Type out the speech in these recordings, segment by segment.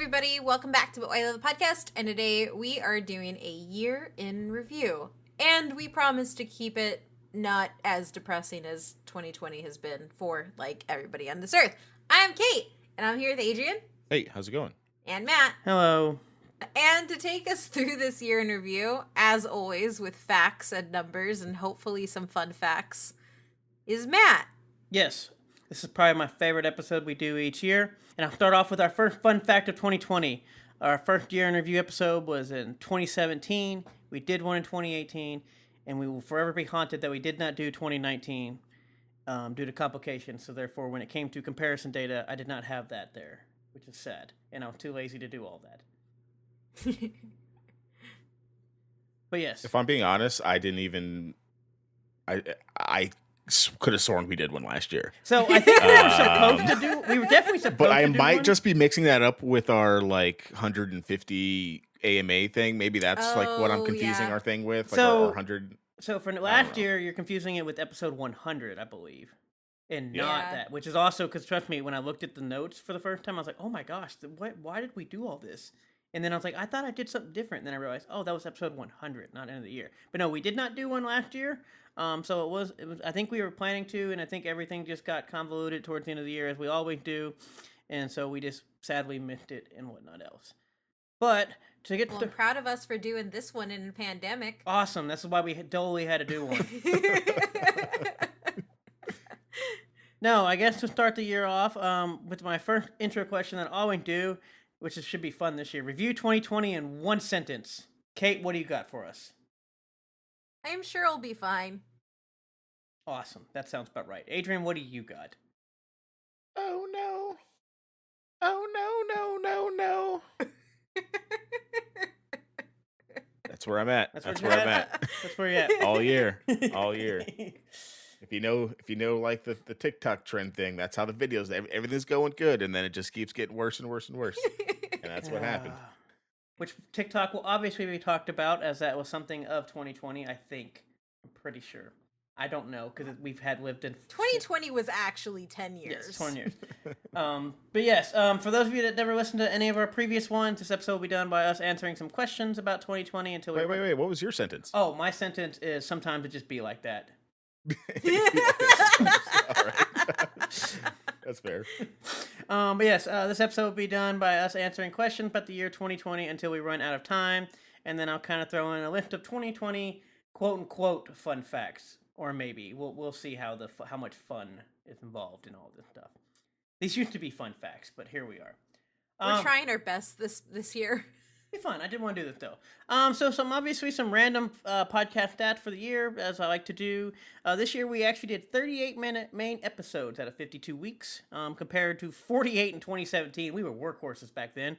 everybody. Welcome back to But Why I Love the Podcast. And today we are doing a year in review. And we promise to keep it not as depressing as 2020 has been for, like, everybody on this earth. I'm Kate, and I'm here with Adrian. Hey, how's it going? And Matt. Hello. And to take us through this year in review, as always, with facts and numbers and hopefully some fun facts, is Matt. Yes, this is probably my favorite episode we do each year. And I'll start off with our first fun fact of 2020. Our first year in review episode was in 2017. We did one in 2018. And we will forever be haunted that we did not do 2019 due to complications. So therefore, when it came to comparison data, I did not have that there, which is sad. And I was too lazy to do all that. But yes. If I'm being honest, I didn't even... I could have sworn we did one last year. So I think we were supposed to do... We were definitely supposed to do But I might one. just be mixing that up with our, 150 AMA thing. Maybe that's, what I'm confusing our thing with. Like our 100... So for last year, you're confusing it with episode 100, I believe. And not that. Which is also... Because trust me, when I looked at the notes for the first time, I was like, oh my gosh, why did we do all this? And then I was like, I thought I did something different. And then I realized, oh, that was episode 100, not end of the year. But no, we did not do one last year. So it was. I think we were planning to, and I think everything just got convoluted towards the end of the year, as we always do. And so we just sadly missed it and whatnot else. But to get I'm proud of us for doing this one in a pandemic. Awesome. That's why we totally had to do one. No, I guess to start the year off with my first intro question that I always do, which should be fun this year. Review 2020 in one sentence. Kate, what do you got for us? I'm sure it'll be fine. Awesome. That sounds about right. Adrian, what do you got? Oh, no. Oh, no. That's where I'm at. That's where I'm at. That's where you're at. All year. If you know, like the TikTok trend thing, that's how the videos, everything's going good, and then it just keeps getting worse and worse and worse. And that's what happened. Which TikTok will obviously be talked about, as that was something of 2020, I think. I'm pretty sure. I don't know, because we've lived in... 2020 was actually 10 years. Yes, 20 years. But yes, for those of you that never listened to any of our previous ones, this episode will be done by us answering some questions about 2020 until we... Wait, what was your sentence? Oh, my sentence is sometimes it just be like that. All right. That's fair. But yes, this episode will be done by us answering questions about the year 2020 until we run out of time, and then I'll kind of throw in a list of 2020 quote-unquote fun facts, or maybe we'll see how much fun is involved in all this stuff. These used to be fun facts, but here we are. We're trying our best this year. Be fun. I did want to do this though. So some random podcast stats for the year, as I like to do. This year we actually did 38-minute main episodes out of 52 weeks, compared to 48 in 2017. We were workhorses back then.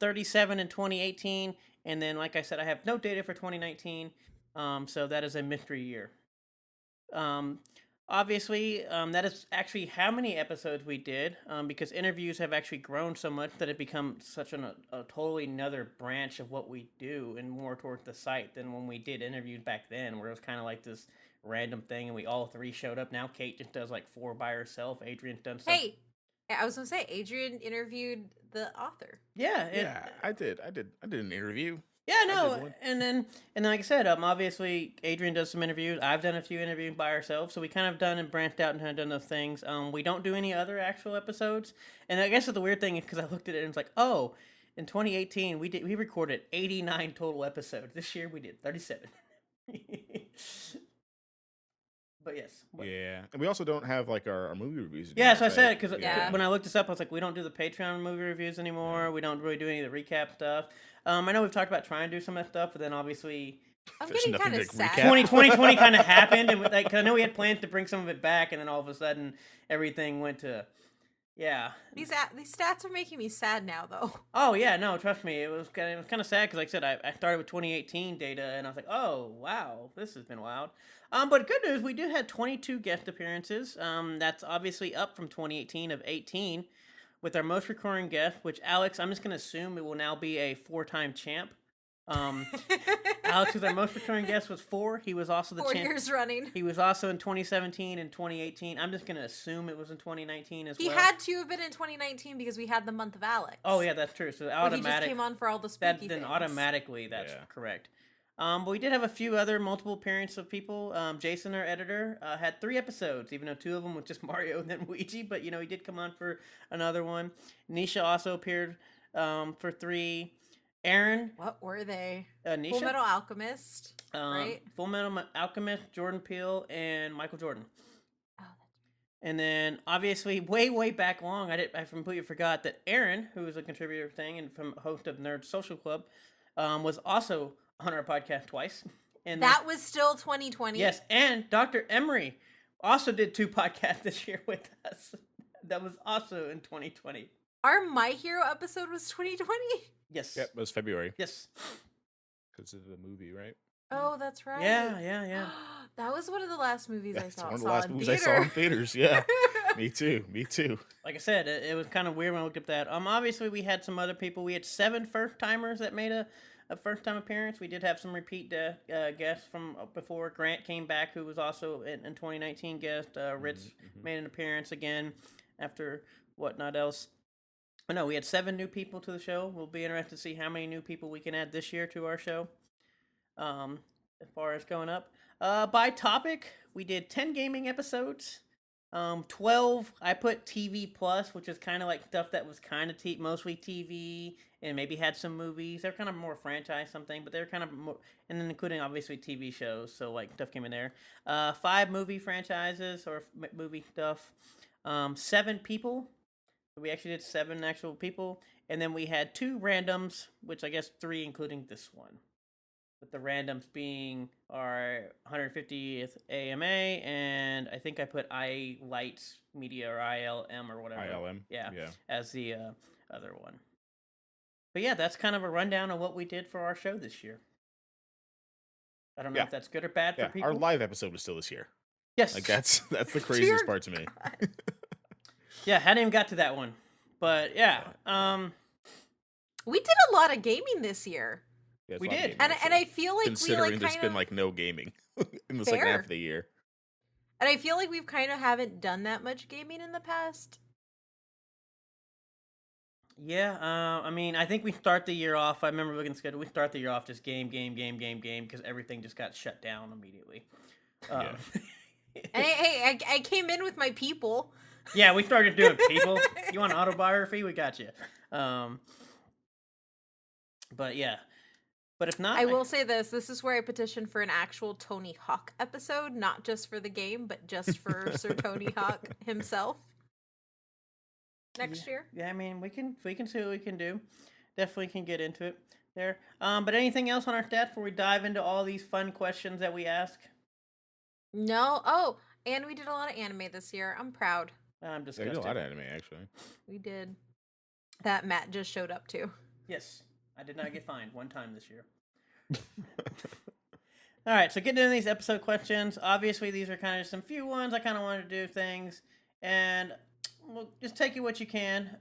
37 in 2018, and then like I said, I have no data for 2019. So that is a mystery year. Obviously, that is actually how many episodes we did, because interviews have actually grown so much that it become such a totally another branch of what we do and more towards the site than when we did interviews back then, where it was kind of like this random thing and we all three showed up. Now Kate just does like 4 by herself. Adrian's done stuff. Hey, I was going to say, Adrian interviewed the author. Yeah, I did an interview. Yeah, no, and then like I said, obviously Adrian does some interviews. I've done a few interviews by ourselves, so we kind of done and branched out and have done those things. We don't do any other actual episodes, and I guess the weird thing is because I looked at it and it's like, oh, in 2018 we recorded 89 total episodes. This year we did 37. But yes. Yeah, and we also don't have like our movie reviews. Yeah, so I said because when I looked this up, I was like, we don't do the Patreon movie reviews anymore. Yeah. We don't really do any of the recap stuff. I know we've talked about trying to do some of that stuff, but then obviously I'm getting kind of sad. 2020 kind of happened, and like, cause I know we had plans to bring some of it back, and then all of a sudden everything went to, yeah. These stats are making me sad now, though. Oh yeah, no, trust me, it was kind of sad because, like I said, I started with 2018 data, and I was like, oh wow, this has been wild. But good news, we did have 22 guest appearances. That's obviously up from 2018 of 18. With our most recurring guest, which Alex, I'm just going to assume it will now be a 4-time champ. Alex, who's our most recurring guest, was 4. He was also the 4 years running. He was also in 2017 and 2018. I'm just gonna assume it was in 2019 as well. He had to have been in 2019 because we had the month of Alex. Oh yeah, that's true. So automatic. He just came on for all the spooky then things. automatically that's correct. But we did have a few other multiple appearances of people. Jason, our editor, had 3 episodes, even though 2 of them were just Mario and then Luigi. But he did come on for another one. Nisha also appeared for 3. Aaron. What were they? Nisha? Full Metal Alchemist, right? Full Metal Alchemist, Jordan Peele, and Michael Jordan. Oh, and then, obviously, way back long, I completely forgot that Aaron, who is a contributor thing and from host of Nerd Social Club, was also on our podcast twice. And that was still 2020. Yes, and Dr. Emery also did 2 podcasts this year with us. That was also in 2020. Our My Hero episode was 2020? Yes. Yep, it was February. Yes. Because of the movie, right? Oh, that's right. Yeah. That was one of the last movies I saw. One of the last movies I saw in theaters. Yeah. Me too. Like I said, it was kind of weird when I looked at that. Obviously, we had some other people. We had 7 first-timers that made a first-time appearance. We did have some repeat guests from before. Grant came back, who was also in 2019 guest. Ritz made an appearance again after whatnot else. But no, we had 7 new people to the show. We'll be interested to see how many new people we can add this year to our show. As far as going up. By topic, we did 10 gaming episodes. 12, I put TV Plus, which is kind of like stuff that was kind of mostly TV and maybe had some movies. They're kind of more franchise something, but they're kind of more, and then including obviously TV shows, so like stuff came in there. 5 movie franchises or movie stuff. 7 people. We actually did 7 actual people, and then we had 2 randoms, which I guess 3 including this one. With the randoms being our 150th AMA, and I think I put iLights Media or ILM or whatever. ILM. Yeah. As the other one. But yeah, that's kind of a rundown of what we did for our show this year. I don't know if that's good or bad for people. Our live episode was still this year. Yes. Like that's the craziest part to me. Yeah, hadn't even got to that one. But yeah. We did a lot of gaming this year. Yeah, we did. And I feel like considering there's been like no gaming in the second half of the year. And I feel like we've kind of haven't done that much gaming in the past. Yeah, I mean, I think we start the year off. I remember looking at the schedule. We start the year off just game, because everything just got shut down immediately. And I came in with my people. Yeah, we started doing people. You want an autobiography? We got you. But yeah. But if not, I will say this is where I petitioned for an actual Tony Hawk episode, not just for the game, but just for Sir Tony Hawk himself. Next year. Yeah, I mean, we can see what we can do. Definitely can get into it there. But anything else on our stats before we dive into all these fun questions that we ask? No. Oh, and we did a lot of anime this year. I'm proud. I'm disgusted. We did a lot of anime, actually. We did. That Matt just showed up to. Yes. I did not get fined one time this year. All right, so getting into these episode questions. Obviously, these are kind of some few ones. I kind of wanted to do things, and we'll just take you what you can.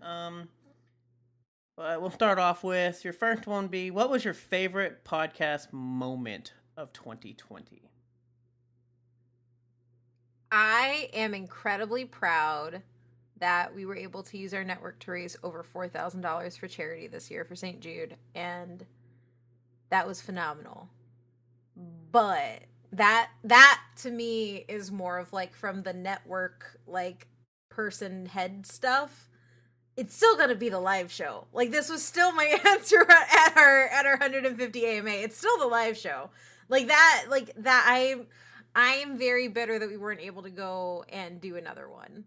But we'll start off with your first one. What was your favorite podcast moment of 2020? I am incredibly proud that we were able to use our network to raise over $4,000 for charity this year for St. Jude, and that was phenomenal. But that to me is more of like from the network like person head stuff. It's still gonna be the live show. Like this was still my answer at our 150 AMA. It's still the live show. Like that. I am very bitter that we weren't able to go and do another one.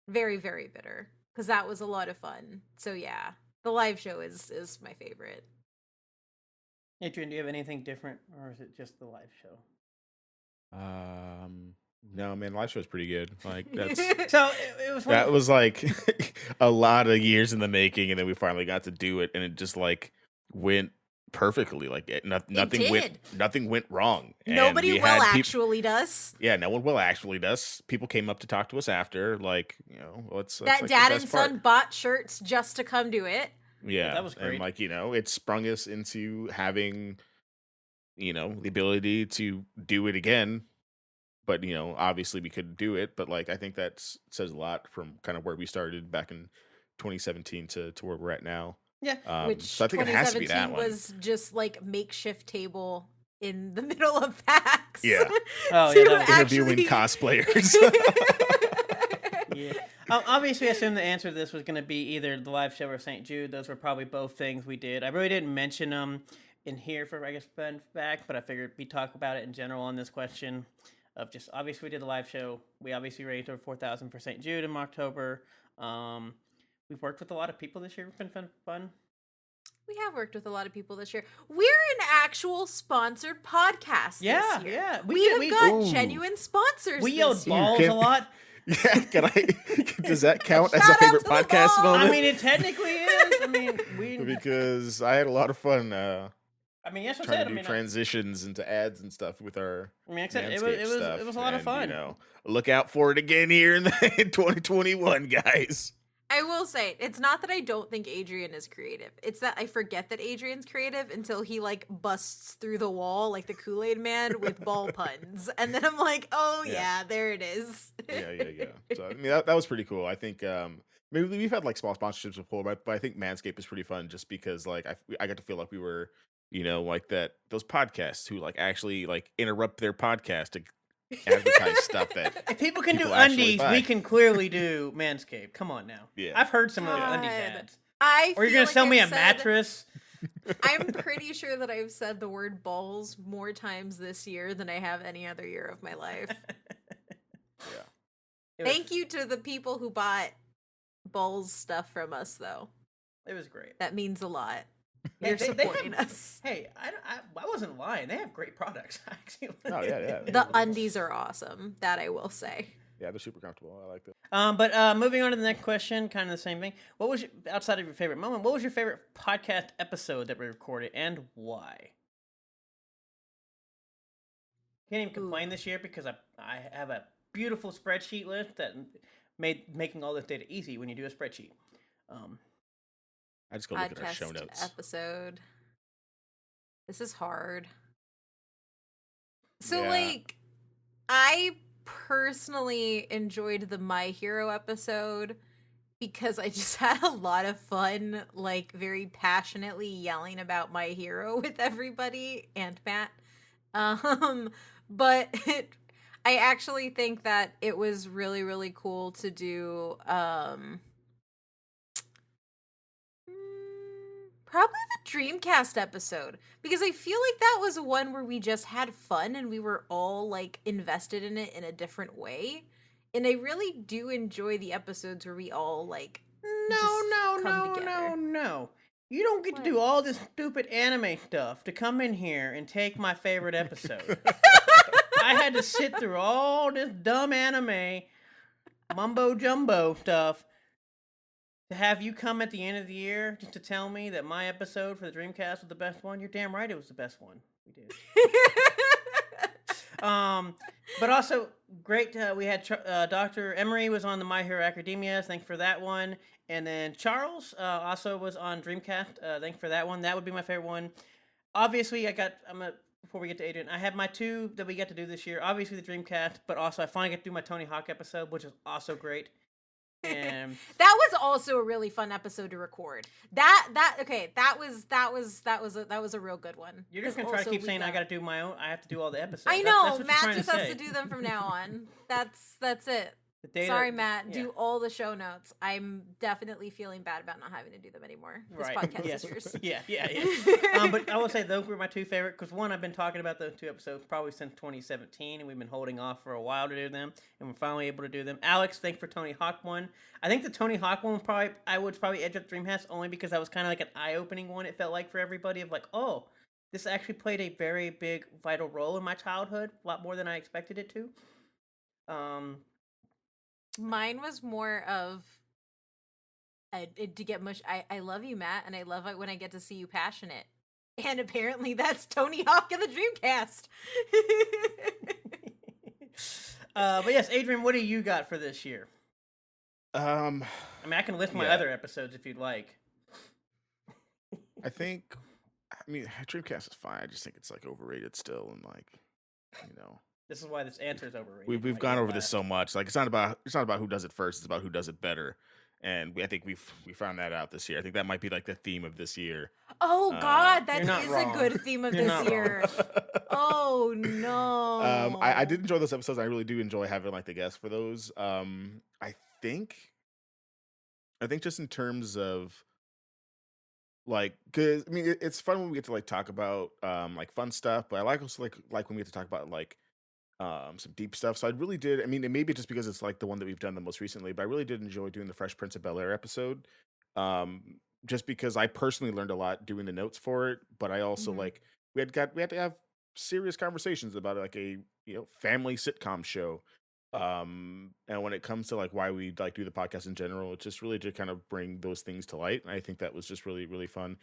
Very, very bitter. Because that was a lot of fun. So yeah, the live show is my favorite. Adrian, do you have anything different, or is it just the live show? No, man, live show's pretty good. Like that's so it was. That was like a lot of years in the making, and then we finally got to do it, and it just like went perfectly. Like nothing went wrong. Nobody will actually does. Yeah, no one will actually does. People came up to talk to us after, like, you know, that dad and son bought shirts just to come do it. Yeah, that was great. and like it sprung us into having the ability to do it again. But obviously we couldn't do it. But like I think that says a lot from kind of where we started back in 2017 to where we're at now. Yeah, Which So I think it has to be that 2017 one. was just like makeshift table in the middle of PAX. Yeah. Oh, to yeah, that was- Interviewing actually- cosplayers. yeah. Obviously, I assumed the answer to this was going to be either the live show or St. Jude. Those were probably both things we did. I really didn't mention them in here for, I guess, fun fact, but I figured we talk about it in general on this question. Of just, obviously, we did the live show. We obviously raised over $4,000 for St. Jude in October. We've worked with a lot of people this year. It's been fun. We have worked with a lot of people this year. We're an actual sponsored podcast Yeah, this year. yeah. We have got Ooh. genuine sponsors We this yelled year. balls can- a lot. Yeah, does that count as a Shout out favorite to the podcast balls. moment? I mean, it technically is. I mean, Because I had a lot of fun I mean, that's what I trying said. to do transitions into ads and stuff with our like I said, it Manscaped was stuff, a lot of and, fun. look out for it again here in 2021, guys. I will say, it's not that I don't think Adrian is creative. It's that I forget that Adrian's creative until he like busts through the wall like the Kool-Aid man with ball puns. And then I'm like, oh yeah, there it is. Yeah. So I mean, that was pretty cool. I think maybe we've had like small sponsorships before, but I think Manscaped is pretty fun just because like I got to feel like we were like those podcasts who like actually like interrupt their podcast to advertise stuff that If people can do people actually undies, buy. we can clearly do Manscaped. Come on now. Yeah. I've heard some of the God. undies ads. Or Or you're gonna sell me a mattress? I'm pretty sure that I've said the word balls more times this year than I have any other year of my life. Thank you to the people who bought balls stuff from us, though. It was great. That means a lot. Hey, You're they supporting have- us. Hey, I wasn't lying. They have great products. Actually. Oh, yeah. The undies are awesome. That I will say. Yeah, they're super comfortable. I like that. But moving on to the next question, kind of the same thing. What was outside of your favorite moment? What was your favorite podcast episode that we recorded, and why? Can't even complain this year because I have a beautiful spreadsheet list that made making all this data easy when you do a spreadsheet. I just go look at our show Podcast notes. episode. This is hard. So, Yeah. like, I personally enjoyed the My Hero episode because I just had a lot of fun, like, very passionately yelling about My Hero with everybody and Matt. But I actually think that it was really, really cool to do, probably the Dreamcast episode, because I feel like that was one where we just had fun and we were all like invested in it in a different way. And I really do enjoy the episodes where we all like No. You don't get to do all this stupid anime stuff to come in here and take my favorite episode. I had to sit through all this dumb anime, mumbo jumbo stuff to have you come at the end of the year just to tell me that my episode for the Dreamcast was the best one. You're damn right it was the best one. We did. But also great. We had Dr. Emery was on the My Hero Academia. Thanks for that one. And then Charles also was on Dreamcast. Thanks for that one. That would be my favorite one. Obviously, before we get to Adrian, I have my two that we get to do this year. Obviously, the Dreamcast, but also I finally get to do my Tony Hawk episode, which is also great. And that was also a really fun episode to record. That was a real good one. You're just gonna 'Cause try to also keep we saying I got- gotta do my own. I have to do all the episodes. I That's know what you're Matt trying just to has say. to do them from now on. That's it. The data- Sorry, Matt. yeah. Do all the show notes. I'm definitely feeling bad about not having to do them anymore. This podcast yes. is yours. Yeah. But I will say those were my two favorite because one, I've been talking about those two episodes probably since 2017, and we've been holding off for a while to do them, and we're finally able to do them. Alex, thanks for Tony Hawk one. I think the Tony Hawk one I would probably edge up Dreamcast only because that was kind of like an eye-opening one. It felt like for everybody of like, oh, this actually played a very big vital role in my childhood, a lot more than I expected it to. Mine was more of to get mush. I love you, Matt, and I love it when I get to see you passionate. And apparently that's Tony Hawk in the Dreamcast. But yes, Adrian, what do you got for this year? I I mean, I can list my Yeah. other episodes if you'd like. I think, I mean, Dreamcast is fine. I just think it's like overrated still, and like, you know, This is why this answer is overrated. we've Like, gone you're over this last. so much. Like, it's not about who does it first. It's about who does it better. And I think we found that out this year. I think that might be like the theme of this year. Oh Um, God, that You're not is wrong. a good theme of You're this not wrong. year. Oh no. I did enjoy those episodes. I really do enjoy having like the guests for those. I think, just in terms of like, because I mean, it's fun when we get to like talk about like fun stuff, but I like also like when we get to talk about like some deep stuff. So I really did. I mean, it may be just because it's like the one that we've done the most recently, but I really did enjoy doing the Fresh Prince of Bel Air episode. Um, just because I personally learned a lot doing the notes for it, but I also Mhm. like we had to have serious conversations about like a family sitcom show. And when it comes to like why we like do the podcast in general, it's just really to kind of bring those things to light. And I think that was just really, really fun.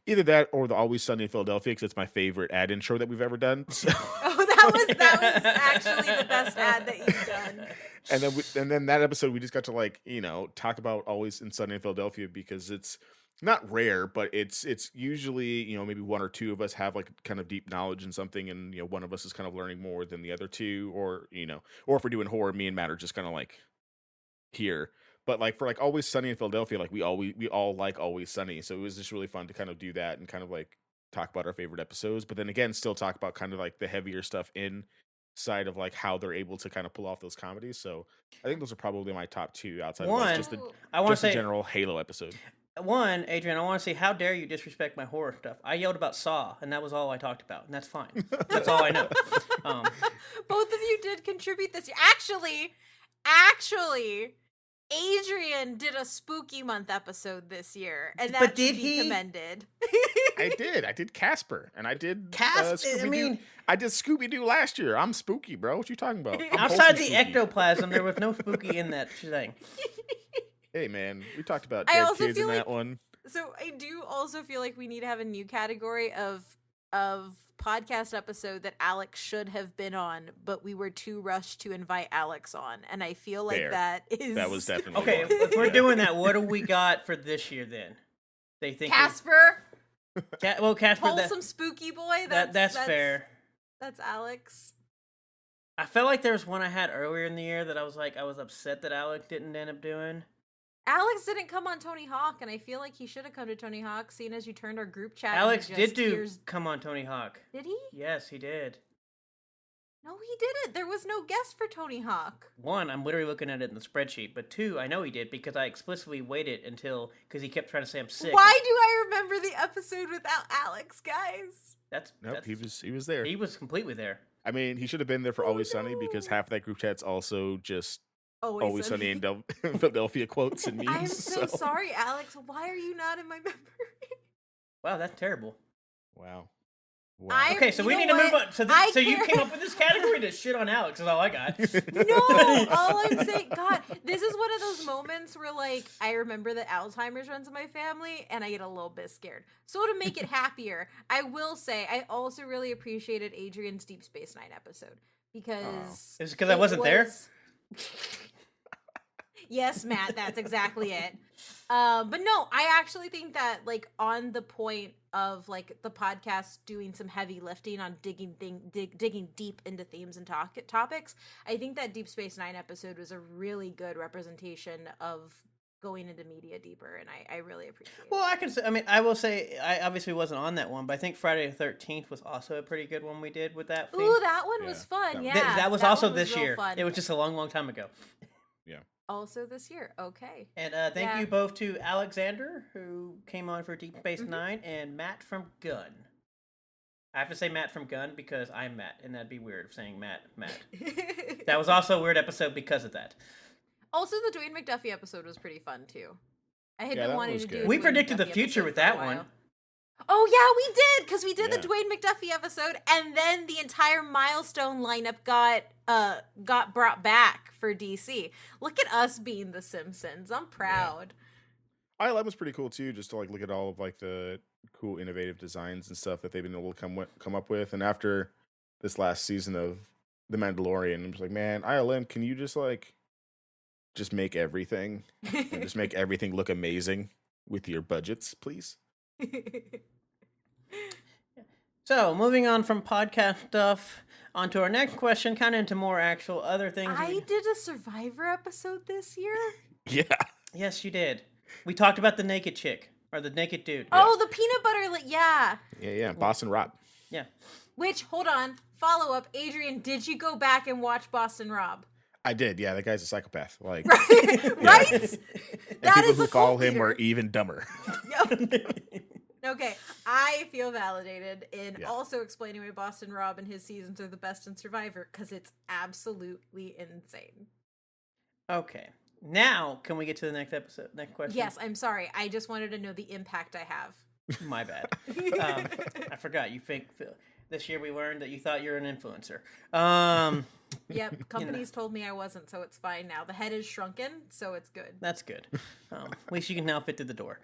Either that or the Always Sunny in Philadelphia, because it's my favorite ad intro that we've ever done. So Oh, that was actually the best ad that you've done. and then that episode we just got to like talk about Always in Sunny in Philadelphia because it's not rare, but it's usually maybe one or two of us have like kind of deep knowledge in something, and one of us is kind of learning more than the other two, or or if we're doing horror, me and Matt are just kind of like here. But like for like Always Sunny in Philadelphia, like we all like Always Sunny, so it was just really fun to kind of do that and kind of like talk about our favorite episodes, but then again still talk about kind of like the heavier stuff inside of like how they're able to kind of pull off those comedies. So I think those are probably my top two outside of like One, just the Ooh. I want to just the say general Halo episode. one, Adrian. I want to say, how dare you disrespect my horror stuff? I yelled about Saw, and that was all I talked about, and that's fine. That's all I know. Both of you did contribute this year. Actually, Adrian did a spooky month episode this year, and But that did should be he? commended. I did Casper, and I did Casper. Scooby-Doo. I mean, I did Scooby-Doo last year. I'm spooky, bro. What you talking about? I'm outside wholesome the spooky. ectoplasm, there was no spooky in that thing. Hey man, we talked about I dead also kids in feel that like- one. So I do also feel like we need to have a new category of podcast episode that Alex should have been on, but we were too rushed to invite Alex on, and I feel like Fair. that is That was definitely Okay, one. if we're Yeah. doing that, what do we got for this year then? They think Casper, Casper. wholesome spooky boy. That's fair. That's Alex. I felt like there was one I had earlier in the year that I was upset that Alex didn't end up doing. Alex didn't come on Tony Hawk, and I feel like he should have come to Tony Hawk, seeing as you turned our group chat. Alex into did just do here's- come on Tony Hawk. Did he? Yes, he did. No, he didn't. There was no guest for Tony Hawk. One, I'm literally looking at it in the spreadsheet, but two, I know he did because I explicitly waited until because he kept trying to say I'm sick. Why do I remember the episode without Alex, guys? Nope, he was there. He was completely there. I mean, he should have been there for Oh, Always Sunny because no. half of that group chat's also just Always Sunny in Sunny. Philadelphia quotes and memes. I'm so sorry, Alex. Why are you not in my memory? Wow, that's terrible. Wow. Okay, so you we know need to move what? on. So, I so you care- came up with this category to shit on Alex is all I got. No, all I'm saying, God, this is one of those moments where, like, I remember that Alzheimer's runs in my family, and I get a little bit scared. So to make it happier, I will say I also really appreciated Adrian's Deep Space Nine episode because Is it 'cause I wasn't there? Yes, Matt, that's exactly it. But no, I actually think that, like, on the point of like the podcast doing some heavy lifting on digging deep into themes and topics, I think that Deep Space Nine episode was a really good representation of going into media deeper, and I really appreciate it. Well, I can say, I mean, I will say, I obviously wasn't on that one, but I think Friday the 13th was also a pretty good one we did with that theme. Ooh, that one was Yeah, fun. that Yeah, was- that was that also one was this real year. fun. It was just a long, long time ago. Also this year. Okay. And thank Yeah. you both to Alexander, who came on for Deep Space Mhm. Nine, and Matt from Gun. I have to say Matt from Gun because I'm Matt, and that'd be weird saying Matt. That was also a weird episode because of that. Also, the Dwayne McDuffie episode was pretty fun too. I had Yeah, been that wanting was to do. good. a We Dwayne predicted the McDuffie future episode with for a that while. one. Oh yeah, we did because we did the Yeah. Dwayne McDuffie episode, and then the entire milestone lineup got brought back for DC. Look at us being the Simpsons. I'm proud. ILM was pretty cool too, just to like look at all of like the cool innovative designs and stuff that they've been able to come up with. And after this last season of The Mandalorian, I'm just like, man, ILM, can you just make everything and just make everything look amazing with your budgets, please? So, moving on from podcast stuff onto our next question, kind of into more actual other things. I did a Survivor episode this year. Yeah. Yes, you did. We talked about the naked chick or the naked dude. Oh, the peanut butter. Yeah. Yeah. Boston Rob. Yeah. Which, hold on, follow up. Adrian, did you go back and watch Boston Rob? I did. Yeah, that guy's a psychopath. Like, right? And That people is who a follow cult him leader. are even dumber. Yep. Okay, I feel validated in Yeah. also explaining why Boston Rob and his seasons are the best in Survivor, because it's absolutely insane. Okay. Now, can we get to the next episode? Next question? Yes, I'm sorry. I just wanted to know the impact I have. My bad. I forgot. You think this year we learned that you thought you're an influencer. Yep, companies told me I wasn't, so it's fine now. The head is shrunken, so it's good. That's good. At least you can now fit through the door.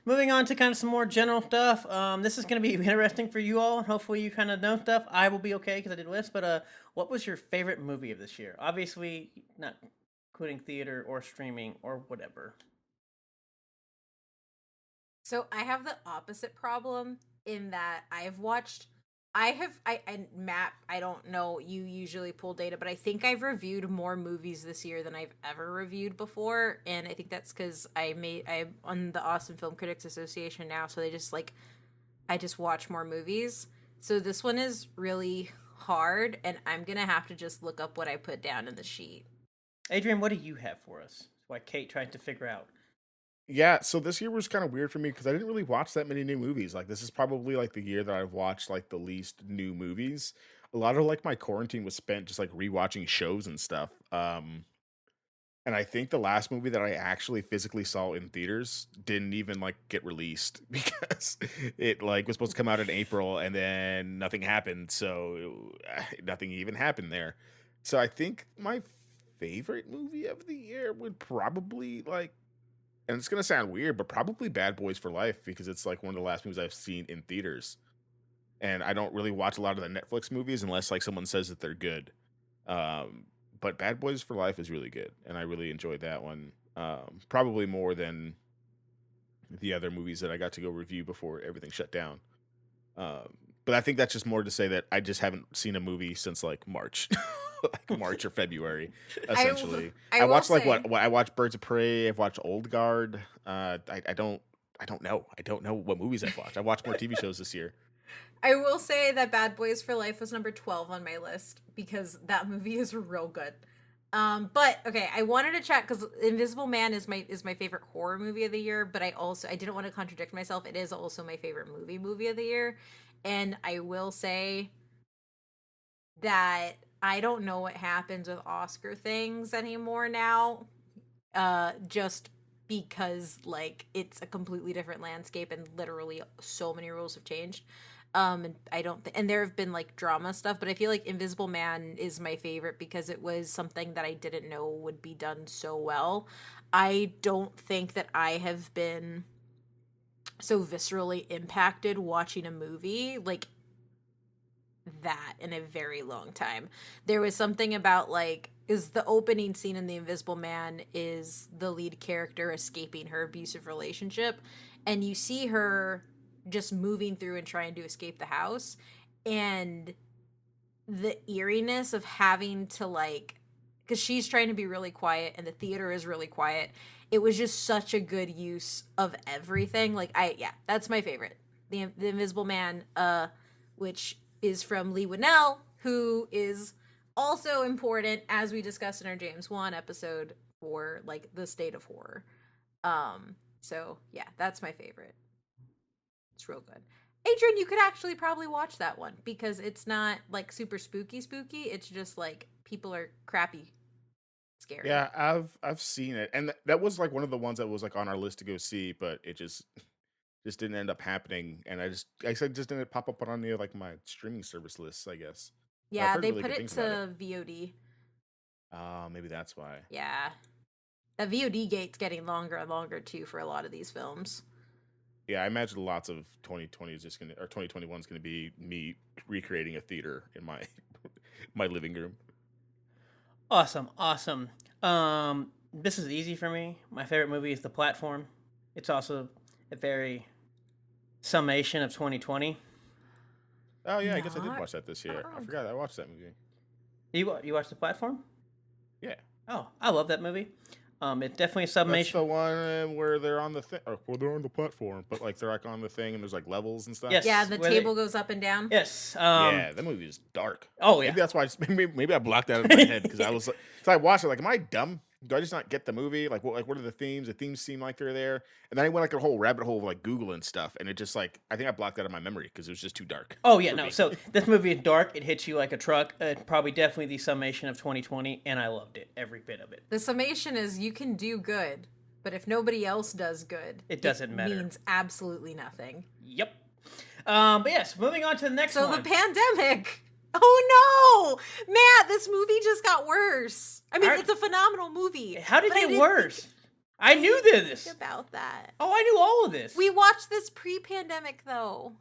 Moving on to kind of some more general stuff. This is going to be interesting for you all, and hopefully you kind of know stuff. I will be okay because I did a list, but what was your favorite movie of this year? Obviously, not including theater or streaming or whatever. So I have the opposite problem in that Matt, I don't know, you usually pull data, but I think I've reviewed more movies this year than I've ever reviewed before, and I think that's because I'm on the Austin Film Critics Association now, so I just watch more movies. So this one is really hard, and I'm gonna have to just look up what I put down in the sheet. Adrian, what do you have for us? Why Kate tried to figure out. Yeah, so this year was kind of weird for me because I didn't really watch that many new movies. Like, this is probably like the year that I've watched like the least new movies. A lot of like my quarantine was spent just like rewatching shows and stuff. And I think the last movie that I actually physically saw in theaters didn't even like get released because it like was supposed to come out in April and then nothing happened. So nothing even happened there. So I think my favorite movie of the year would probably like, and it's gonna sound weird, but probably Bad Boys for Life because it's like one of the last movies I've seen in theaters. And I don't really watch a lot of the Netflix movies unless like someone says that they're good. Um, but Bad Boys for Life is really good, and I really enjoyed that one. Probably more than the other movies that I got to go review before everything shut down. But I think that's just more to say that I just haven't seen a movie since like March, like March or February, essentially. I I will watched like say- what I watched Birds of Prey. I've watched Old Guard. I don't know. I don't know what movies I've watched. I watched more TV shows this year. I will say that Bad Boys for Life was number 12 on my list because that movie is real good. But okay, I wanted to chat because Invisible Man is my favorite horror movie of the year, but I didn't want to contradict myself. It is also my favorite movie of the year. And I will say that I don't know what happens with Oscar things anymore now. Just because like it's a completely different landscape and literally so many rules have changed. And I don't and there have been like drama stuff, but I feel like Invisible Man is my favorite because it was something that I didn't know would be done so well. I don't think that I have been so viscerally impacted watching a movie like that in a very long time. There was something about like is the opening scene in The Invisible Man is the lead character escaping her abusive relationship, and you see her just moving through and trying to escape the house, and the eeriness of having to like because she's trying to be really quiet and the theater is really quiet. It was just such a good use of everything. Like that's my favorite. The Invisible Man, which is from Lee Winnell, who is also important as we discussed in our James Wan episode for like the state of horror. So yeah, that's my favorite. It's real good. Adrian, you could actually probably watch that one because it's not like super spooky. It's just like people are crappy, scary. Yeah, I've seen it, and that was like one of the ones that was like on our list to go see, but it just didn't end up happening, and I said just didn't pop up on any of like my streaming service lists, I guess. But I've Yeah, heard they really put good it things about to VOD. Maybe that's why. Yeah. The VOD gate's getting longer and longer too for a lot of these films. Yeah, I imagine lots of 2020 is just gonna or 2021 is gonna be me recreating a theater in my my living room. Awesome. This is easy for me. My favorite movie is The Platform. It's also a very summation of 2020. Oh yeah, I guess I did Not watch that this year. I wrong. forgot I watched that movie. You watched The Platform? Yeah. Oh, I love that movie. It's definitely a That's summation. the one where they're on the thing, or where they're on the platform, but like they're like on the thing and there's like levels and stuff. Yes. Yeah, the where table goes up and down. Yes. Yeah, that movie is dark. Oh yeah. Maybe that's why maybe I blocked that out of my head because I was like, so I watched it like, am I dumb? Do I just not get the movie? Like what are the themes? The themes seem like they're there, and then I went like a whole rabbit hole of like Googling stuff, and it just like I think I blocked that out of my memory because it was just too dark. Oh yeah, for no. me. So this movie is dark. It hits you like a truck. Probably definitely the summation of 2020, and I loved it, every bit of it. The summation is you can do good, but if nobody else does good, It doesn't matter. Means absolutely nothing. Yep. But yes, moving on to the next So one. the pandemic. Oh no, Matt! This movie just got worse. I mean, it's a phenomenal movie. How did but I it didn't get worse? I knew this. think about that. Oh, I knew all of this. We watched this pre-pandemic though.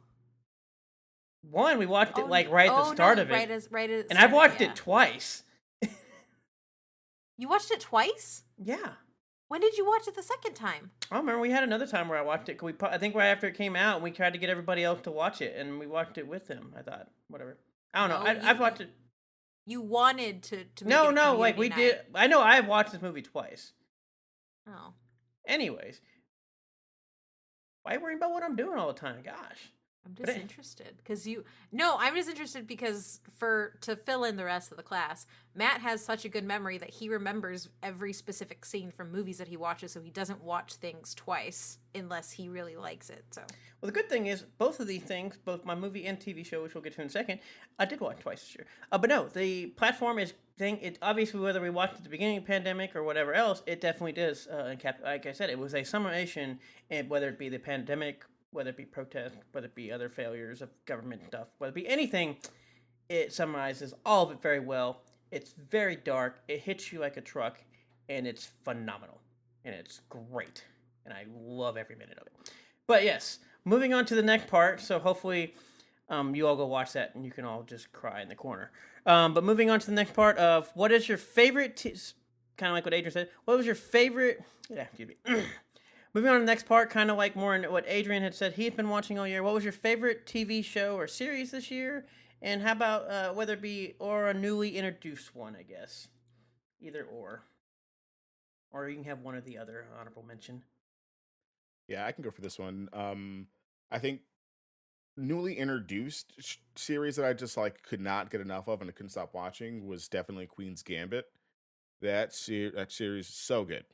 We watched it Oh, like right at the start of it, right as and I've watched yeah. it twice. You watched it twice? Yeah. When did you watch it the second time? I remember we had another time where I watched it. I think right after it came out, we tried to get everybody else to watch it, and we watched it with them. I thought, whatever. I don't know. No, I've watched it. You wanted to make No, it a like community we night. did. I know I've watched this movie twice. Oh. Anyways, why are you worrying about what I'm doing all the time? Gosh. I'm just interested because I'm just interested because to fill in the rest of the class, Matt has such a good memory that he remembers every specific scene from movies that he watches, so he doesn't watch things twice unless he really likes it. So, well, the good thing is both of these things, both my movie and TV show, which we'll get to in a second, I did watch twice this year. But no, the platform is thing. It obviously whether we watched at the beginning of the pandemic or whatever else, it definitely does. Like I said, it was a summation, and whether it be the pandemic, whether it be protests, whether it be other failures of government stuff, whether it be anything, it summarizes all of it very well. It's very dark. It hits you like a truck, and it's phenomenal, and it's great, and I love every minute of it. But yes, moving on to the next part. So hopefully, you all go watch that, and you can all just cry in the corner. But moving on to the next part of what is your favorite, kind of like what Adrian said. What was your favorite? Yeah, excuse me. Moving on to the next part, kind of like more in what Adrian had said he'd been watching all year. What was your favorite TV show or series this year? And how about whether it be or a newly introduced one, I guess. Either or. Or you can have one or the other honorable mention. Yeah, I can go for this one. I think newly introduced series that I just like could not get enough of and I couldn't stop watching was definitely Queen's Gambit. That series is so good.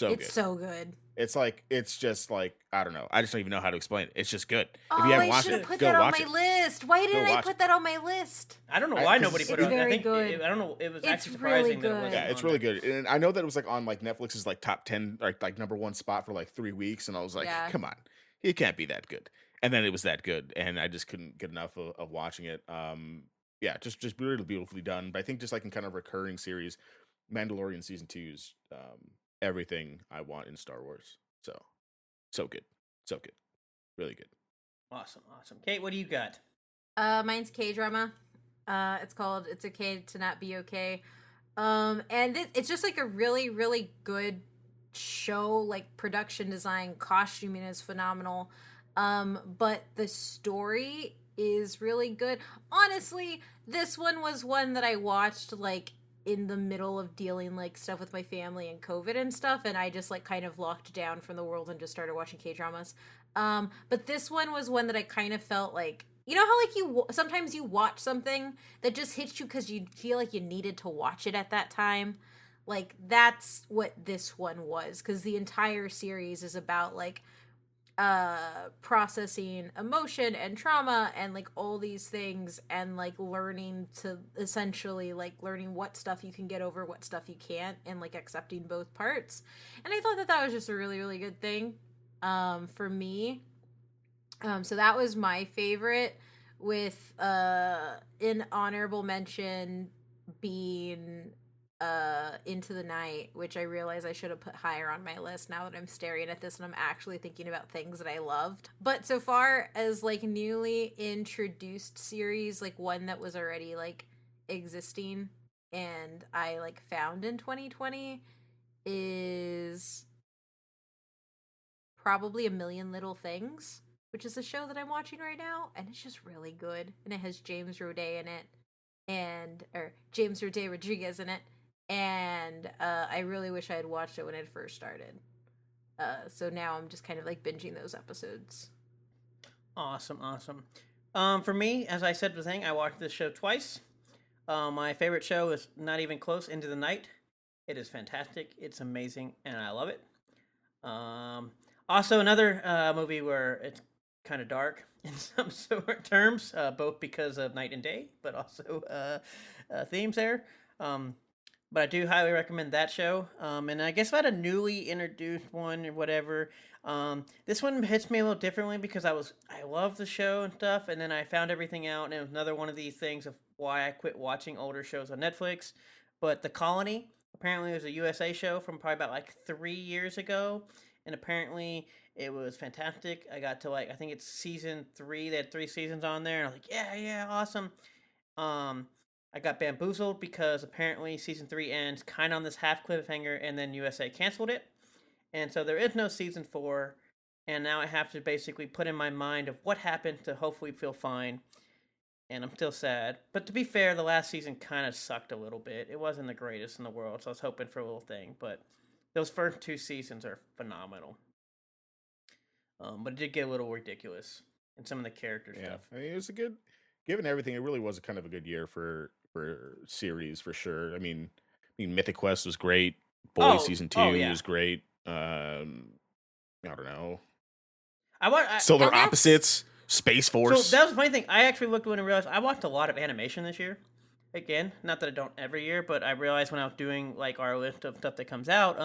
it's so good. It's just like I don't know. I just don't even know how to explain it. It's just good. Oh, If you haven't I watched should have it, put go that on watch my it. list. Why didn't I watch put it. that on my list? I don't know I- why 'cause nobody it's put it on. I very think good. I don't know. It was It's actually really surprising that it good. wasn't. Yeah, it's on really there. good. And I know that it was like on like Netflix's like top 10 like number one spot for like 3 weeks and I was like, Yeah. come on. It can't be that good. And then it was that good and I just couldn't get enough of watching it. Yeah, just really beautifully done. But I think just like in kind of recurring series, Mandalorian season 2 is everything I want in Star Wars. So good. So good. Really good. Awesome. Kate, what do you got? Mine's K-drama. It's called It's Okay to Not Be Okay. And it's just like a really, really good show. Like production design, costuming is phenomenal. But the story is really good. Honestly, this one was one that I watched like in the middle of dealing like stuff with my family and COVID and stuff, and I just like kind of locked down from the world and just started watching K-dramas. But this one was one that I kind of felt like, you know how like sometimes you watch something that just hits you because you feel like you needed to watch it at that time. Like that's what this one was, because the entire series is about like processing emotion and trauma and like all these things and like learning to essentially like learning what stuff you can get over, what stuff you can't, and like accepting both parts. And I thought that was just a really, really good thing for me. So that was my favorite, with an honorable mention being Into the Night, which I realize I should have put higher on my list now that I'm staring at this and I'm actually thinking about things that I loved. But so far as like newly introduced series, like one that was already like existing and I like found in 2020 is probably A Million Little Things. which is a show that I'm watching right now, and it's just really good. And it has James Roday in it, or James Roday Rodriguez in it, and I really wish I had watched it when it first started. So now I'm just kind of like binging those episodes. Awesome. For me, as I said the thing, I watched this show twice. My favorite show is not even close, Into the Night. It is fantastic. It's amazing, and I love it. Also, another movie where it's kind of dark in some sort of terms, both because of night and day, but also themes there. But I do highly recommend that show. And I guess if I had a newly introduced one or whatever, this one hits me a little differently because I love the show and stuff, and then I found everything out, and it was another one of these things of why I quit watching older shows on Netflix. But The Colony apparently was a USA show from probably about like 3 years ago, and apparently it was fantastic. I got to I think it's season 3. They had 3 seasons on there, and I was like, yeah, awesome. I got bamboozled because apparently season 3 ends kind of on this half cliffhanger, and then USA canceled it, and so there is no season 4. And now I have to basically put in my mind of what happened to hopefully feel fine. And I'm still sad. But to be fair, the last season kind of sucked a little bit. It wasn't the greatest in the world, so I was hoping for a little thing. But those first 2 seasons are phenomenal. But it did get a little ridiculous in some of the character stuff. I mean, it was a good, given everything, it really was a kind of a good year for series for sure. I mean, Mythic Quest was great. Boys season 2 was great. I don't know. Solar Opposites, Space Force. So that was the funny thing. I actually looked when I realized I watched a lot of animation this year. Again, not that I don't every year, but I realized when I was doing like our list of stuff that comes out,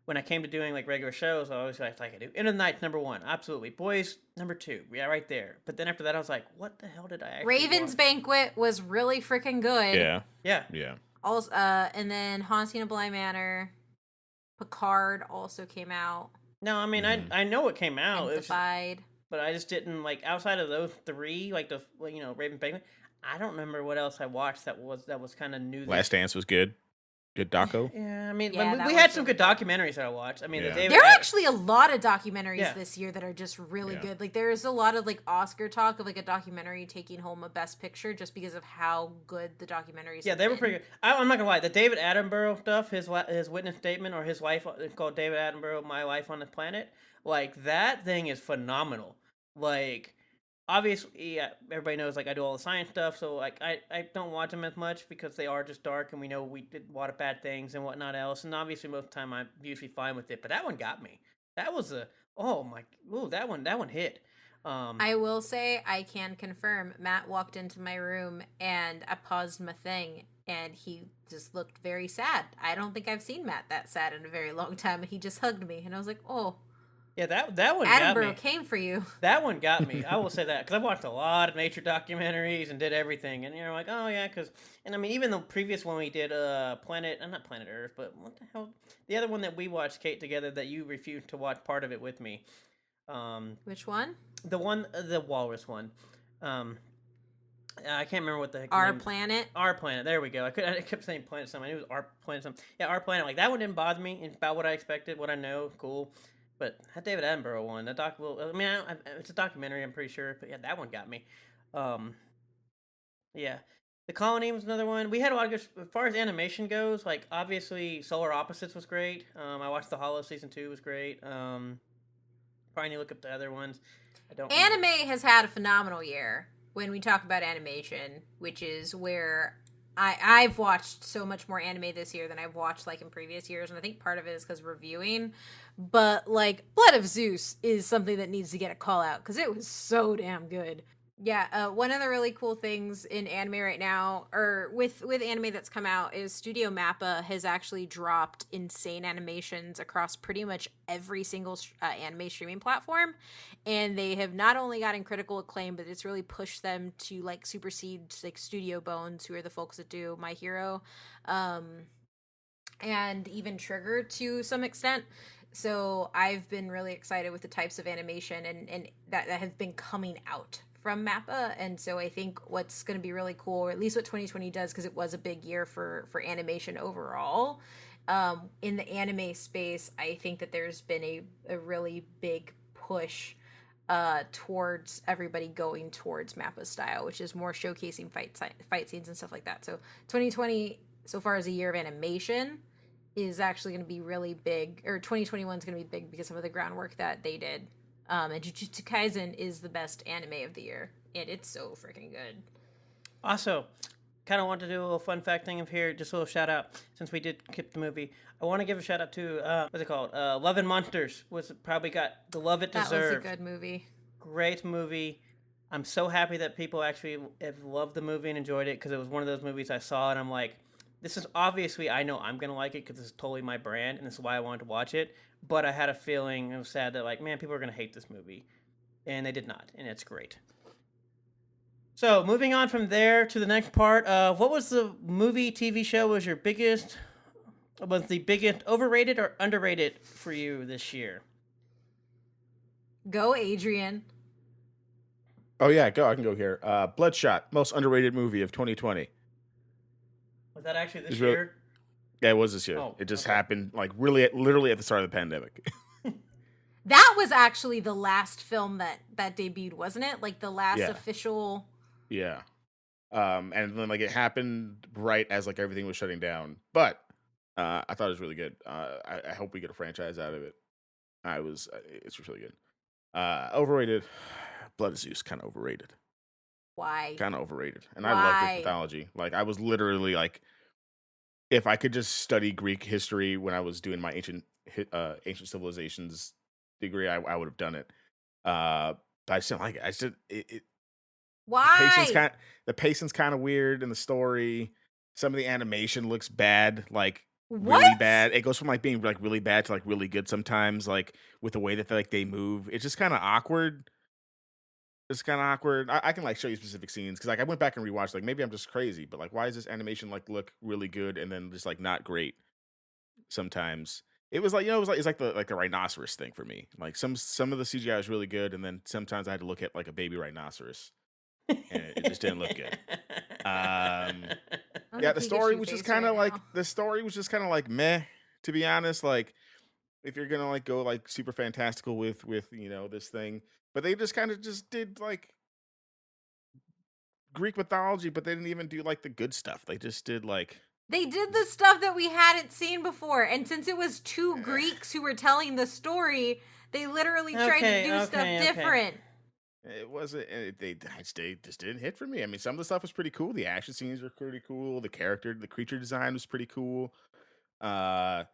when I came to doing like regular shows, I always like I do. Into the Night, number 1, absolutely. Boys, number 2, yeah, right there. But then after that, I was like, what the hell did I actually Raven's watch? Banquet was really freaking good. Yeah. Also, and then Haunting of Bly Manor, Picard also came out. No, I mean I know it came out. Amplified. But I just didn't like outside of those 3, like the Raven Banquet. I don't remember what else I watched that was kind of new. Last Dance was good. Good doco. Yeah, I mean, we had some good documentaries that I watched. I mean, there are actually a lot of documentaries this year that are just really good. Like there's a lot of like Oscar talk of like a documentary taking home a Best Picture just because of how good the documentaries. Yeah, they were pretty good. I'm not gonna lie, the David Attenborough stuff, his witness statement, or his life called David Attenborough, My Life on the Planet. Like that thing is phenomenal. Like obviously, everybody knows like I do all the science stuff, so like I don't watch them as much because they are just dark, and we know we did a lot of bad things and whatnot else. And obviously, most of the time I'm usually fine with it, but that one got me. That was that one hit. I will say I can confirm. Matt walked into my room and I paused my thing, and he just looked very sad. I don't think I've seen Matt that sad in a very long time. And he just hugged me, and I was like, oh. Yeah, that one Attenborough got me. Came for you. That one got me. I will say that because I've watched a lot of nature documentaries and did everything, and like, oh yeah, and I mean, even the previous one we did, not Planet Earth, but what the hell, the other one that we watched, Kate, together that you refused to watch part of it with me. Which one? The walrus one. I can't remember what the heck. Our Planet. Our Planet. There we go. I kept saying Planet something. I knew it was Our Planet something. Yeah, Our Planet. Like that one didn't bother me. It's about what I expected, what I know. Cool. But that David Attenborough one, it's a documentary, I'm pretty sure. But yeah, that one got me. Yeah. The Colony was another one. We had a lot of good, as far as animation goes, like, obviously, Solar Opposites was great. I watched The Hollow Season 2 was great. Probably need to look up the other ones. Anime has had a phenomenal year when we talk about animation, which is where I've watched so much more anime this year than I've watched like in previous years, and I think part of it is because reviewing. But like Blood of Zeus is something that needs to get a call out because it was so damn good. Yeah, one of the really cool things in anime right now, or with anime that's come out, is Studio Mappa has actually dropped insane animations across pretty much every single anime streaming platform, and they have not only gotten critical acclaim, but it's really pushed them to like supersede like Studio Bones, who are the folks that do My Hero, and even Trigger to some extent. So I've been really excited with the types of animation and that have been coming out from Mappa, and so I think what's going to be really cool, or at least what 2020 does, because it was a big year for animation overall, in the anime space, I think that there's been a really big push towards everybody going towards Mappa style, which is more showcasing fight scenes and stuff like that. So 2020, so far as a year of animation, is actually going to be really big, or 2021 is going to be big because of the groundwork that they did. And Jujutsu Kaisen is the best anime of the year, and it's so freaking good. Also, kind of want to do a little fun fact thing of here, just a little shout out since we did skip the movie. I want to give a shout out to what's it called? Love and Monsters was probably got the love it deserved. That was a good movie. Great movie. I'm so happy that people actually have loved the movie and enjoyed it because it was one of those movies I saw and I'm like, this is obviously, I know I'm going to like it because this is totally my brand and this is why I wanted to watch it. But I had a feeling, it was sad that like, man, people are going to hate this movie. And they did not. And it's great. So moving on from there to the next part, what was the movie, TV show was the biggest overrated or underrated for you this year? Go, Adrian. Oh yeah, go. I can go here. Bloodshot, most underrated movie of 2020. Was that actually this year? Yeah, it was this year. Oh, it just okay. happened like literally at the start of the pandemic. That was actually the last film that debuted, wasn't it? Like the last official. Yeah. And then like it happened right as like everything was shutting down. But I thought it was really good. I hope we get a franchise out of it. It's really good. Overrated. Blood of Zeus, kind of overrated. Why? Kind of overrated. And I love Greek mythology. Like I was literally like, if I could just study Greek history when I was doing my ancient civilizations degree, I would have done it. But I just didn't like it. I just it Why? The pacing's kind of weird in the story. Some of the animation looks bad, like what? really bad. It goes from like being like really bad to like really good sometimes, like with the way that they move. It's just kind of awkward. It's kind of awkward. I can like show you specific scenes because like I went back and rewatched. Like maybe I'm just crazy, but like why is this animation like look really good and then just like not great sometimes? It was like it's like the rhinoceros thing for me. Like some of the CGI was really good, and then sometimes I had to look at like a baby rhinoceros, and it just didn't look good. Yeah, the story was just kind of like meh. To be honest, like if you're gonna like go like super fantastical with this thing. But they just kind of just did like Greek mythology, but they didn't even do like the good stuff. They just did like they did the stuff that we hadn't seen before, and since it was two Greeks who were telling the story, they literally tried to do stuff different. It wasn't. They just didn't hit for me. I mean, some of the stuff was pretty cool. The action scenes were pretty cool. The creature design was pretty cool. I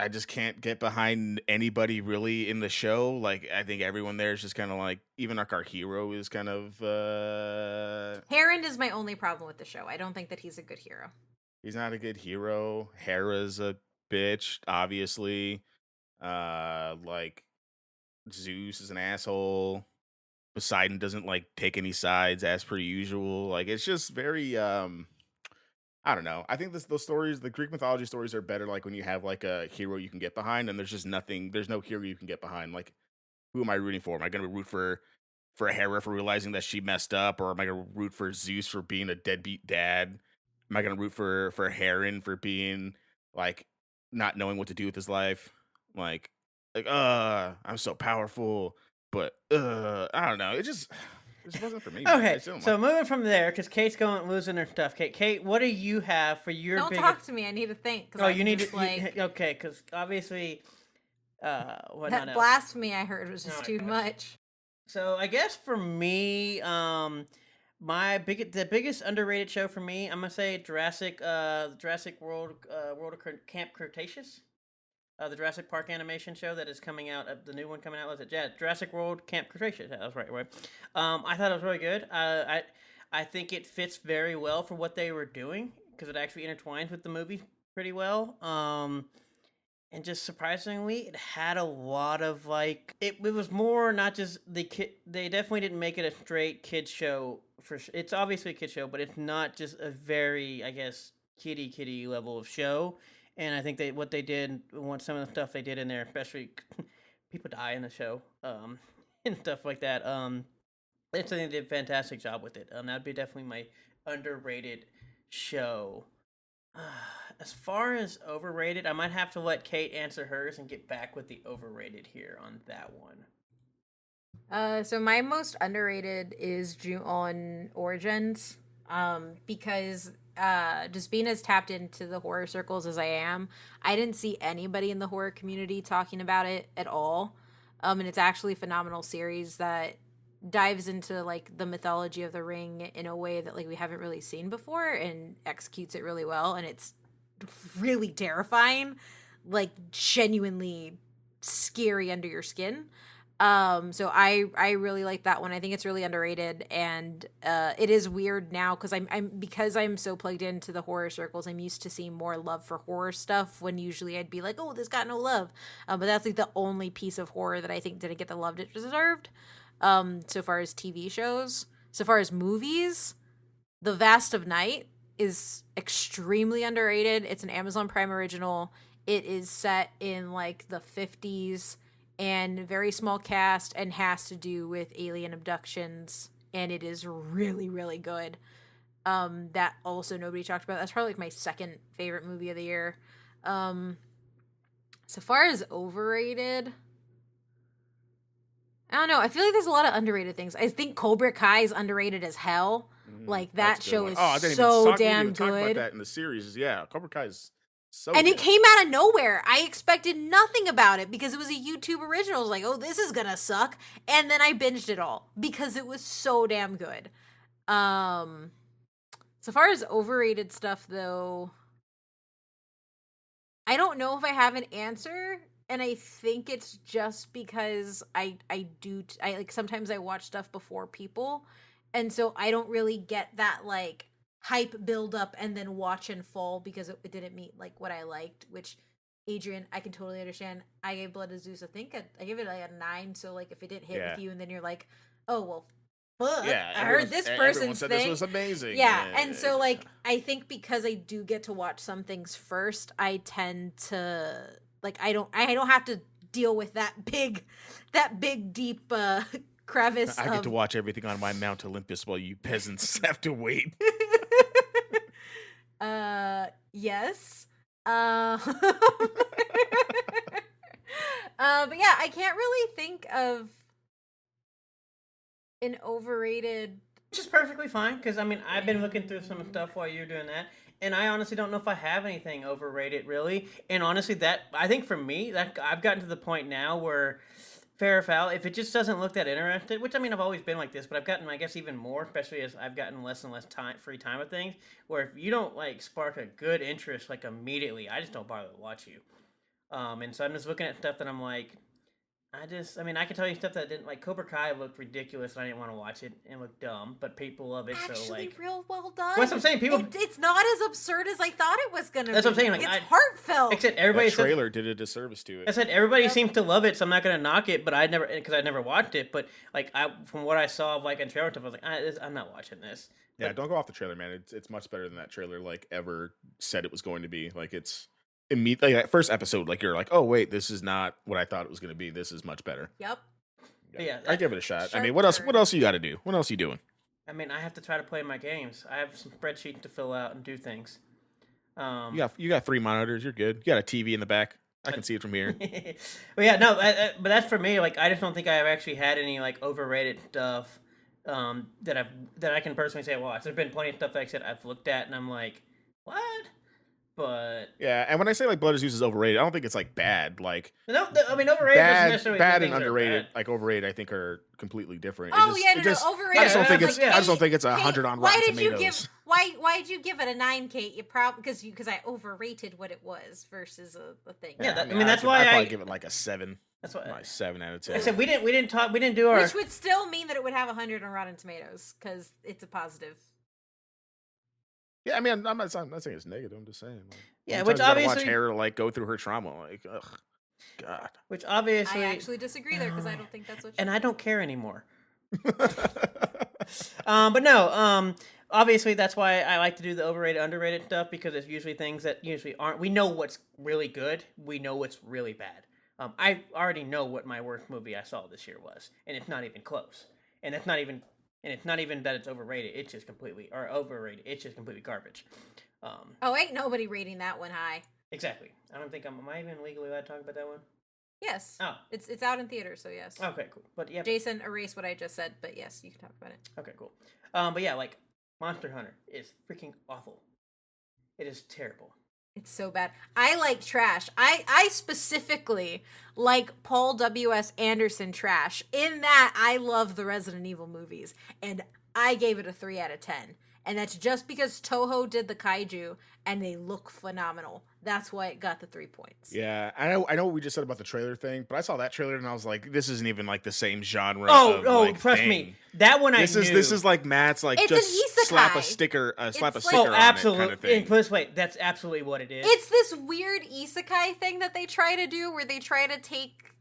just can't get behind anybody really in the show. Like, I think everyone there is just kind of like, even like our hero is kind of. Heron is my only problem with the show. I don't think that he's a good hero. He's not a good hero. Hera's a bitch, obviously. Like, Zeus is an asshole. Poseidon doesn't like take any sides as per usual. Like, it's just very I don't know. I think those stories, the Greek mythology stories, are better like when you have like a hero you can get behind, and there's just nothing. There's no hero you can get behind. Like, who am I rooting for? Am I going to root for Hera for realizing that she messed up, or am I going to root for Zeus for being a deadbeat dad? Am I going to root for Heron for being like not knowing what to do with his life? Like, I'm so powerful, but I don't know. It just wasn't for me. Okay, so moving from there, because Kate's losing her stuff. Kate, what do you have for your Don't talk to me. I need to think. Oh, you need to... okay, because obviously... that blasphemy I heard was just too much. So I guess for me, the biggest underrated show for me, I'm going to say Jurassic World of Camp Cretaceous. The Jurassic Park animation show that is coming out, the new one coming out, was it? Yeah, Jurassic World Camp Cretaceous. That was right. I thought it was really good. I think it fits very well for what they were doing because it actually intertwines with the movie pretty well. And just surprisingly, it had a lot of like it was more not just the kid. They definitely didn't make it a straight kids show. It's obviously a kids show, but it's not just a very, I guess, kiddie level of show. And I think what they did, some of the stuff they did in there, especially people die in the show, and stuff like that. I think they did a fantastic job with it. That'd be definitely my underrated show. As far as overrated, I might have to let Kate answer hers and get back with the overrated here on that one. So my most underrated is Ju-on Origins, because just being as tapped into the horror circles as I am, I didn't see anybody in the horror community talking about it at all. And it's actually a phenomenal series that dives into like the mythology of the ring in a way that like we haven't really seen before and executes it really well, and it's really terrifying, like genuinely scary under your skin. So I really like that one. I think it's really underrated, and it is weird now because I'm so plugged into the horror circles. I'm used to seeing more love for horror stuff when usually I'd be like, oh, this got no love. But that's like the only piece of horror that I think didn't get the love it deserved. So far as TV shows, so far as movies, The Vast of Night is extremely underrated. It's an Amazon Prime original. It is set in like the 50s and very small cast and has to do with alien abductions, and it is really really good. That also nobody talked about. That's probably like my second favorite movie of the year. Um so far as overrated, I don't know. I feel like there's a lot of underrated things. I think Cobra Kai is underrated as hell. Like that show is so damn talk about good. that in the series. Yeah, Cobra Kai is so And good. it came out of nowhere. I expected nothing about it because it was a YouTube original. I was like, oh, this is gonna suck. And then I binged it all because it was so damn good. So far as overrated stuff though, I don't know if I have an answer, and I think it's just because I like sometimes I watch stuff before people, and so I don't really get that like hype build up and then watch and fall because it didn't meet like what I liked. Which, Adrian, I can totally understand. I gave Blood of Zeus, I think I give it like a 9. So like if it didn't hit with you, and then you're like, oh well, fuck, Yeah, I heard this everyone person's said thing. this was amazing. Yeah, and so like I think because I do get to watch some things first, I tend to like I don't have to deal with that big deep crevice. I get to watch everything on my Mount Olympus while you peasants have to wait. Yes. But yeah, I can't really think of an overrated. Which is perfectly fine, because I mean, I've been looking through some stuff while you're doing that, and I honestly don't know if I have anything overrated really. And honestly, that I think for me, that I've gotten to the point now where fair or foul, if it just doesn't look that interesting, which I mean, I've always been like this, but I've gotten, I guess, even more, especially as I've gotten less and less free time with things. Where if you don't like spark a good interest like immediately, I just don't bother to watch you. And so I'm just looking at stuff that I'm like, I mean, I can tell you stuff that didn't like. Cobra Kai looked ridiculous, and I didn't want to watch it, and looked dumb. But people love it, Actually, so like, real well done. that's what I'm saying. People, it's not as absurd as I thought it was gonna. That's what I'm saying. Like, it's heartfelt. Except everybody that trailer did a disservice to it. I said everybody Yep. seems to love it, so I'm not gonna knock it. But I never, because I never watched it. But like, from what I saw of like in trailer stuff, I was like, I'm not watching this. Yeah, don't go off the trailer, man. It's much better than that trailer like ever said it was going to be. Like it's immediately like, that first episode, like you're like, oh wait, this is not what I thought it was going to be. This is much better. Yep. Yeah, I give it a shot. I mean, Sharp what else? turn. What else you got to do? What else you doing? I mean, I have to try to play my games. I have some spreadsheets to fill out and do things. You got 3 monitors. You're good. You got a TV in the back. I can see it from here. Well, yeah, no, but that's for me. Like, I just don't think I've actually had any like overrated stuff that I can personally say. Well, there's been plenty of stuff that I said I've looked at, and I'm like, what? But Yeah, and when I say like Blood is Zeus is overrated, I don't think it's like bad. Like no, I mean overrated doesn't necessarily bad mean and things are underrated. bad. Like overrated, I think are completely different. Oh it yeah, just, overrated. I just don't think it's. Yeah. I just don't think it's 100 on Rotten Why did Tomatoes. you give? Why'd you give it a 9, Kate? You probably because I overrated what it was versus a thing. Yeah, I mean, that's why I'd I- probably give it like a 7. That's what Like 7 out of 10. I said. We didn't do our. Which would still mean that it would have 100 on Rotten Tomatoes because it's a positive. Yeah, I mean, I'm not saying it's negative. I'm just saying. Like, Yeah, sometimes which you gotta obviously- watch Hera like go through her trauma. Like, ugh, God. Which obviously, I actually disagree there because I don't think that's what. and I don't care anymore. But no, obviously that's why I like to do the overrated, underrated stuff, because it's usually things that usually aren't. We know what's really good. We know what's really bad. I already know what my worst movie I saw this year was, and it's not even close. And it's not even that it's overrated. It's just completely overrated. It's just completely garbage. Oh, ain't nobody rating that one high. Exactly. I don't think am I even legally allowed to talk about that one? Yes. Oh. It's out in theaters, so yes. Okay, cool. But yeah. Jason, erase what I just said, but yes, you can talk about it. Okay, cool. But yeah, like Monster Hunter is freaking awful. It is terrible. It's so bad. I like trash. I specifically like Paul W.S. Anderson trash. In that, I love the Resident Evil movies, and I gave it a 3 out of 10. And that's just because Toho did the kaiju, and they look phenomenal. That's why it got the 3 points. Yeah, I know what we just said about the trailer thing, but I saw that trailer and I was like, this isn't even like the same genre. Trust me, that one this is like Matt's like it's just slap a sticker, on it kind of thing. Wait, that's absolutely what it is. It's this weird isekai thing that they try to do, where they try to take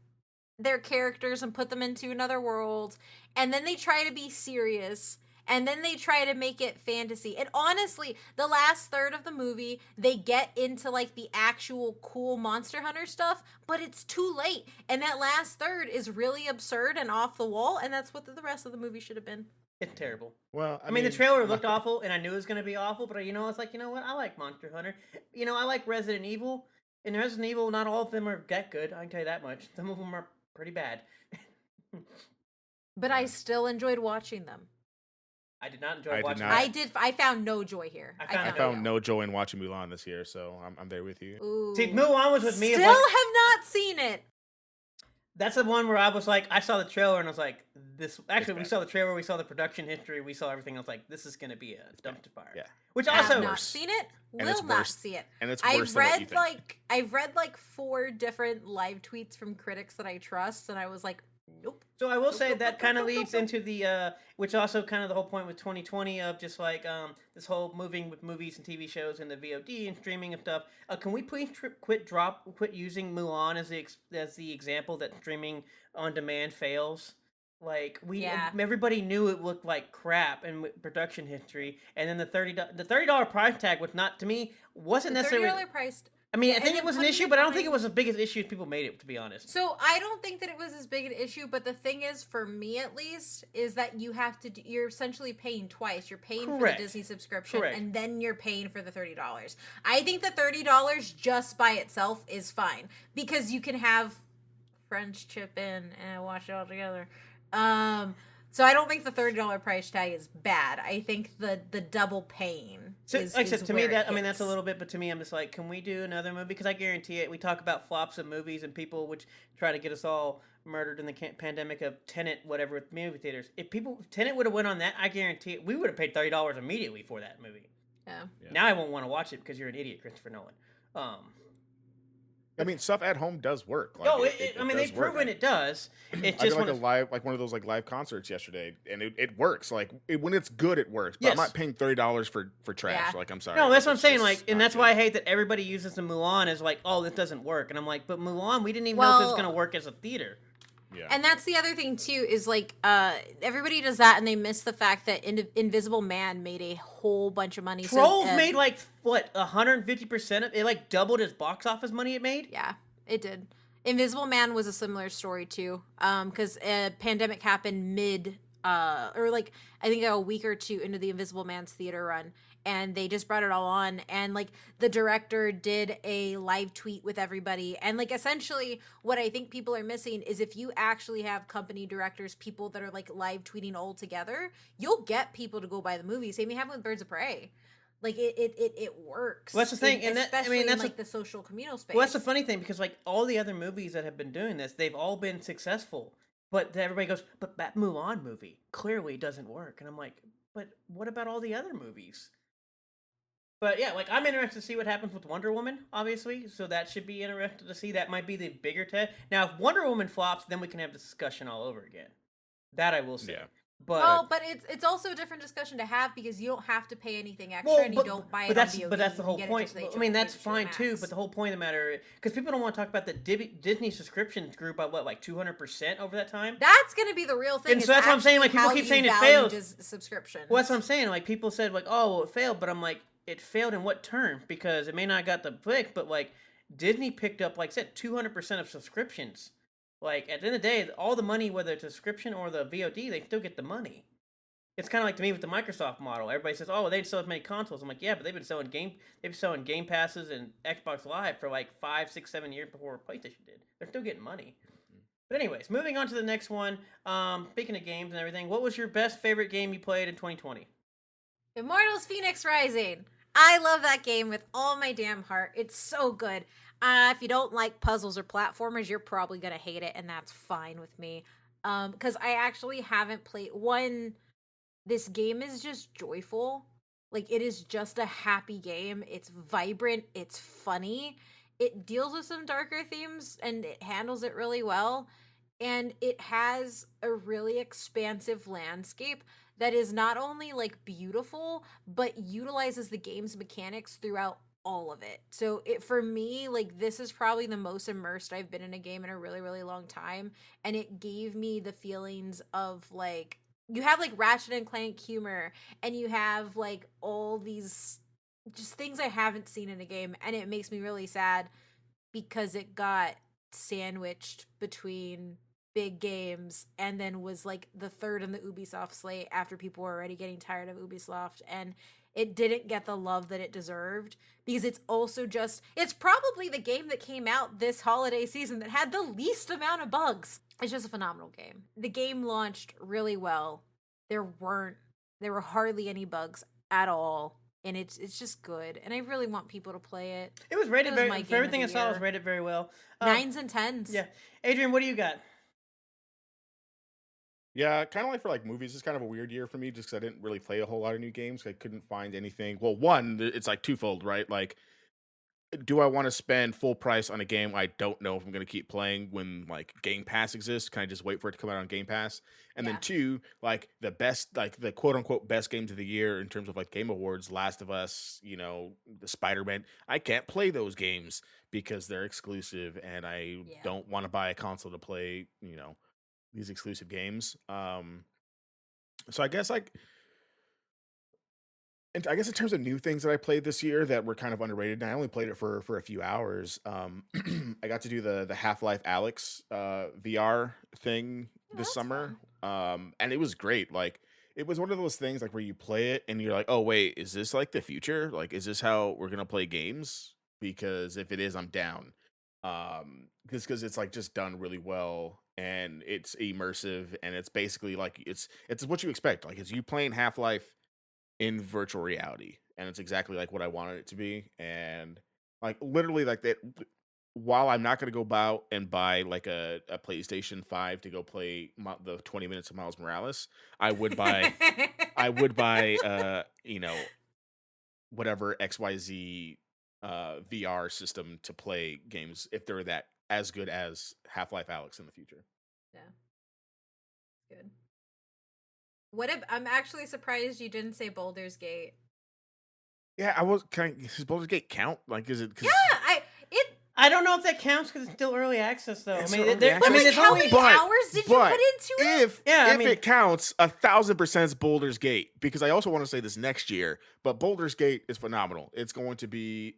their characters and put them into another world, and then they try to be serious. And then they try to make it fantasy. And honestly, the last third of the movie, they get into like the actual cool Monster Hunter stuff, but it's too late. And that last third is really absurd and off the wall, and that's what the rest of the movie should have been. It's terrible. Well, I mean, the trailer looked awful, and I knew it was going to be awful, but it's like, you know what? I like Monster Hunter. I like Resident Evil. And Resident Evil, not all of them are that good. I can tell you that much. Some of them are pretty bad. But I still enjoyed watching them. I did not enjoy watching. I found no joy here. I found no joy in watching Mulan this year, so I'm there with you. Ooh. See, Mulan was with me. Still have not seen it. That's the one where I was like, I saw the trailer and I was like, this. Actually, we saw the trailer, we saw the production history, we saw everything. I was like, this is going to be a dumpster fire. Yeah. Which I also have not seen it. Will not see it. And it's worse than what you think. I've read like 4 different live tweets from critics that I trust, and I was like, nope. So I will say that kind of leads into the, which also kind of the whole point with 2020 of just like this whole moving with movies and TV shows and the VOD and streaming and stuff. Can we please quit using Mulan as the example that streaming on demand fails? Like everybody knew it looked like crap in production history, and then the $30 price tag was not, to me, wasn't necessarily $30 price. I mean, I think it was an issue, but I don't think it was as big as issue as people made it, to be honest. So I don't think that it was as big an issue, but the thing is, for me at least, is that you're essentially paying twice. You're paying for the Disney subscription, and then you're paying for the $30. I think the $30 just by itself is fine, because you can have friends chip in and watch it all together. So I don't think the $30 price tag is bad. I think the double paying is like I said, to me that, I mean, that's a little bit, but to me, I'm just like, can we do another movie? Because I guarantee it. We talk about flops of movies and people which try to get us all murdered in the pandemic of Tenet, whatever, with movie theaters. If Tenet would have went on that, I guarantee it, we would have paid $30 immediately for that movie. Yeah. Now I won't want to watch it because you're an idiot, Christopher Nolan. I mean, stuff at home does work. Like, I mean, they've proven it does. It's just one of those live concerts yesterday, and it works. Like when it's good, it works. But yes. I'm not paying $30 for trash. Yeah. Like, I'm sorry. No, that's what I'm saying. Like, and that's why I hate that everybody uses the Mulan as like, oh, this doesn't work. And I'm like, but Mulan, we didn't even know if it was going to work as a theater. Yeah. And that's the other thing too, is like everybody does that and they miss the fact that Invisible Man made a whole bunch of money. Trolls made like what 150% of it, like doubled his box office money it made. Yeah, it did. Invisible Man was a similar story too, because a pandemic happened or like I think a week or two into the Invisible Man's theater run, and they just brought it all on, and like the director did a live tweet with everybody, and like essentially what I think people are missing is if you actually have company directors, people that are like live tweeting all together, you'll get people to go buy the movie. Same thing happened with Birds of Prey. Like it works. Well, that's the thing, and that's like the social communal space. Well, that's the funny thing, because like all the other movies that have been doing this, they've all been successful. But everybody goes, but that Mulan movie clearly doesn't work, and I'm like, but what about all the other movies? But yeah, like I'm interested to see what happens with Wonder Woman, obviously. So that should be interesting to see. That might be the bigger test. Now, if Wonder Woman flops, then we can have the discussion all over again. That I will say. Yeah. But it's also a different discussion to have because you don't have to pay anything extra and you don't buy it on VOD. But that's the whole point. I mean, that's fine too. But the whole point of the matter, because people don't want to talk about the Disney subscriptions grew by what, like 200% over that time. That's going to be the real thing. And so that's what I'm saying. Like people keep saying it failed. Subscription. Well, that's what I'm saying. Like people said, like, oh, well, it failed. But I'm like, it failed in what term? Because it may not have got the click, but like Disney picked up, like I said, 200% of subscriptions. Like at the end of the day, all the money, whether it's a subscription or the VOD, they still get the money. it's kind of like to me with the Microsoft model. Everybody says, "Oh, they still have many consoles." I'm like, "Yeah, but they've been selling Game Passes and Xbox Live for like 5, 6, 7 years before PlayStation did. They're still getting money." But anyways, moving on to the next one. Speaking of games and everything, what was your best favorite game you played in 2020? Immortals Phoenix Rising. I love that game with all my damn heart. It's so good. If you don't like puzzles or platformers, you're probably gonna hate it, and that's fine with me. Because I actually haven't played one. This game is just joyful. Like, it is just a happy game. It's vibrant. It's funny. It deals with some darker themes, and it handles it really well. And it has a really expansive landscape that is not only like beautiful, but utilizes the game's mechanics throughout all of it. So it, for me, like, this is probably the most immersed I've been in a game in a really, really long time. And it gave me the feelings of like, you have like Ratchet and Clank humor, and you have like all these just things I haven't seen in a game, and it makes me really sad because it got sandwiched between big games and then was like the third in the Ubisoft slate after people were already getting tired of Ubisoft, and it didn't get the love that it deserved because it's probably the game that came out this holiday season that had the least amount of bugs. It's just a phenomenal game. The game launched really well. There were hardly any bugs at all, and it's just good. And I really want people to play it. It was rated my very. game For everything I of the saw, it was year. rated very well. 9s and 10s. Yeah, Adrian, what do you got? Yeah, kind of like for like movies, it's kind of a weird year for me just because I didn't really play a whole lot of new games. I couldn't find anything. Well, one, it's like twofold, right? Like, do I want to spend full price on a game I don't know if I'm going to keep playing when like Game Pass exists? Can I just wait for it to come out on Game Pass? And then Yeah. two, like the best, like the quote unquote best games of the year in terms of like Game Awards, Last of Us, the Spider-Man. I can't play those games because they're exclusive, and I Yeah. don't want to buy a console to play, these exclusive games. So I guess like. And I guess in terms of new things that I played this year that were kind of underrated, and I only played it for a few hours. I got to do the Half-Life Alyx VR thing Yeah, this that's summer, fun. and it was great. Like, it was one of those things like where you play it and you're like, oh wait, is this like the future? Like, is this how we're gonna play games? Because if it is, I'm down. Because it's like just done really well, and it's immersive, and it's basically like it's what you expect. Like, it's you playing Half-Life in virtual reality, and it's exactly like what I wanted it to be. And like literally like that, while I'm not going to go out and buy like a PlayStation 5 to go play the 20 minutes of Miles Morales, I would buy whatever XYZ VR system to play games if they're that as good as Half-Life Alyx in the future. Yeah. Good. I'm actually surprised you didn't say Baldur's Gate. Yeah, does Baldur's Gate count? Like, is it? Yeah, I don't know if that counts because it's still early access, though. It's I mean, early there, I access. mean, like, there's how only. many hours did you put into it? If it counts, 1,000% is Baldur's Gate, because I also want to say this next year, but Baldur's Gate is phenomenal. It's going to be,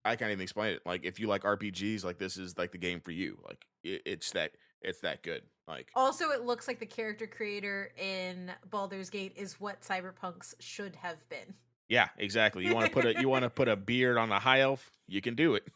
I can't even explain it. Like, if you like RPGs, like this is like the game for you. Like it's that good. Like, Also, it looks like the character creator in Baldur's Gate is what Cyberpunk's should have been. yeah, exactly. You want to put a beard on a high elf? You can do it.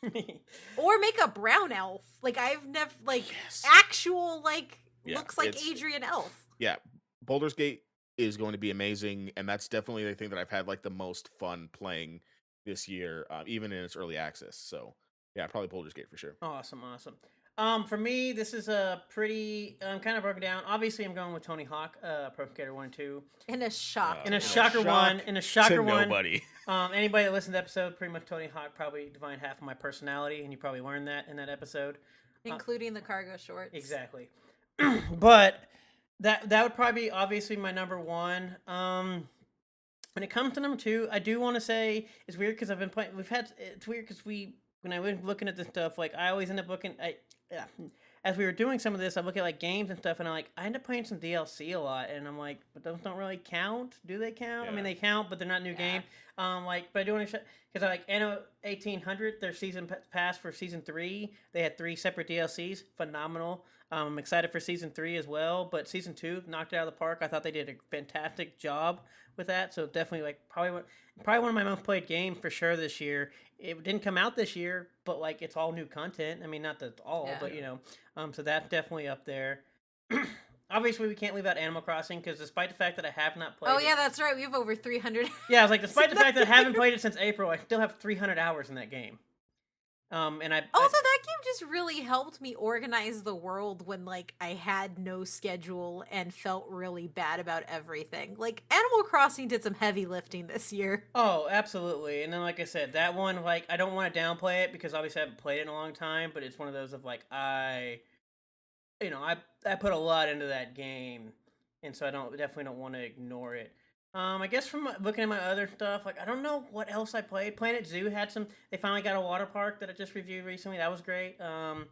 Or make a brown elf. Like, I've never, like, Yes. actual, like, Yeah, looks like it's- Adrian Elf. Yeah, Baldur's Gate is going to be amazing, and that's definitely the thing that I've had like the most fun playing this year, even in its early access. So yeah, probably Baldur's Gate for sure. Awesome. For me, this is a pretty. I'm kind of broken down. Obviously, I'm going with Tony Hawk, Pro Skater 1 and 2. In a shock. In a shock shocker one. In a shocker to one. nobody. Anybody that listened to the episode, pretty much Tony Hawk probably defined half of my personality, and you probably learned that in that episode. Including the cargo shorts. Exactly. But that would probably be obviously my number one. When it comes to number two, I do want to say it's weird because I've been playing. It's weird because when I was looking at this stuff, like I always end up looking. As we were doing some of this, I look at like games and stuff, and I end up playing some DLC a lot, and I'm like, but those don't really count. Do they count? Yeah. I mean, they count, but they're not new game. But I do want to because I like Anno 1800, their season pass for season 3. They had 3 separate DLCs, phenomenal. I'm excited for season 3 as well, but season 2 knocked it out of the park. I thought they did a fantastic job with that. So definitely, like, probably one of my most played games for sure this year. It didn't come out this year, but like it's all new content. I mean, not that all, Yeah. but so that's definitely up there. Obviously, we can't leave out Animal Crossing because despite the fact that I have not played Oh yeah, that's right. We have over 300. yeah, I was like, despite the fact that I haven't played it since April, I still have 300 hours in that game. And Also, that game just really helped me organize the world when, like, I had no schedule and felt really bad about everything. Like, Animal Crossing did some heavy lifting this year. Oh, absolutely. And then, like I said, that one, like, I don't want to downplay it because obviously I haven't played it in a long time, but it's one of those of like I put a lot into that game, and so I definitely don't want to ignore it. I guess from looking at my other stuff, like I don't know what else I played. Planet Zoo had some. They finally got a water park that I just reviewed recently. That was great. I'm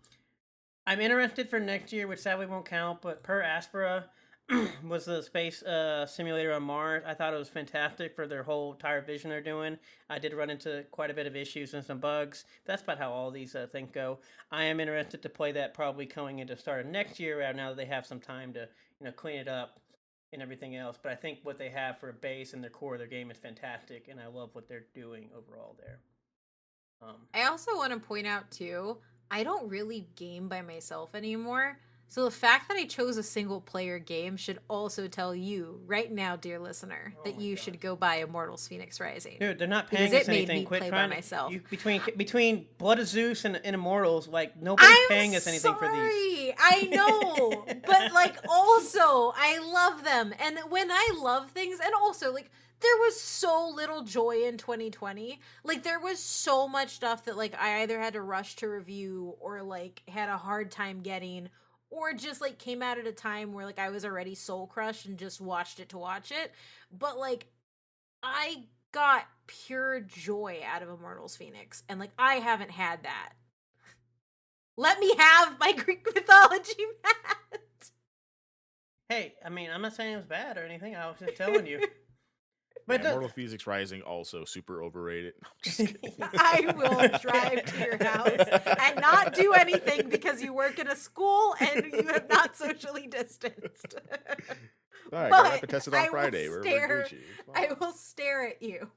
interested for next year, which sadly won't count. But Per Aspera was the space simulator on Mars. I thought it was fantastic for their whole entire vision they're doing. I did run into quite a bit of issues and some bugs. That's about how all these things go. I am interested to play that probably going into start of next year. Now that they have some time to clean it up and everything else. But I think what they have for a base and their core of their game is fantastic, and I love what they're doing overall there. I also want to point out, too, I don't really game by myself anymore. So the fact that I chose a single-player game should also tell you, right now, dear listener, that you should go buy Immortals Fenyx Rising. Dude, they're not paying because us it made anything. me Quit play trying by myself. Between Blood of Zeus and Immortals, like nobody's paying us anything for these. I know, but like also I love them, and when I love things, and also like there was so little joy in 2020. Like there was so much stuff that like I either had to rush to review or like had a hard time getting, or just like came out at a time where like I was already soul crushed and just watched it to watch it. But like I got pure joy out of Immortals Fenyx, and like I haven't had that. Let me have my Greek mythology, Matt. Hey, I mean, I'm not saying it was bad or anything. I was just telling you. But yeah, Immortal Fenyx Rising also super overrated. No, I'm just kidding. I will drive to your house and not do anything because you work in a school and you have not socially distanced. All right, But I have to test it on I will Friday. We're stare- Gucci. It's I fine. will stare at you.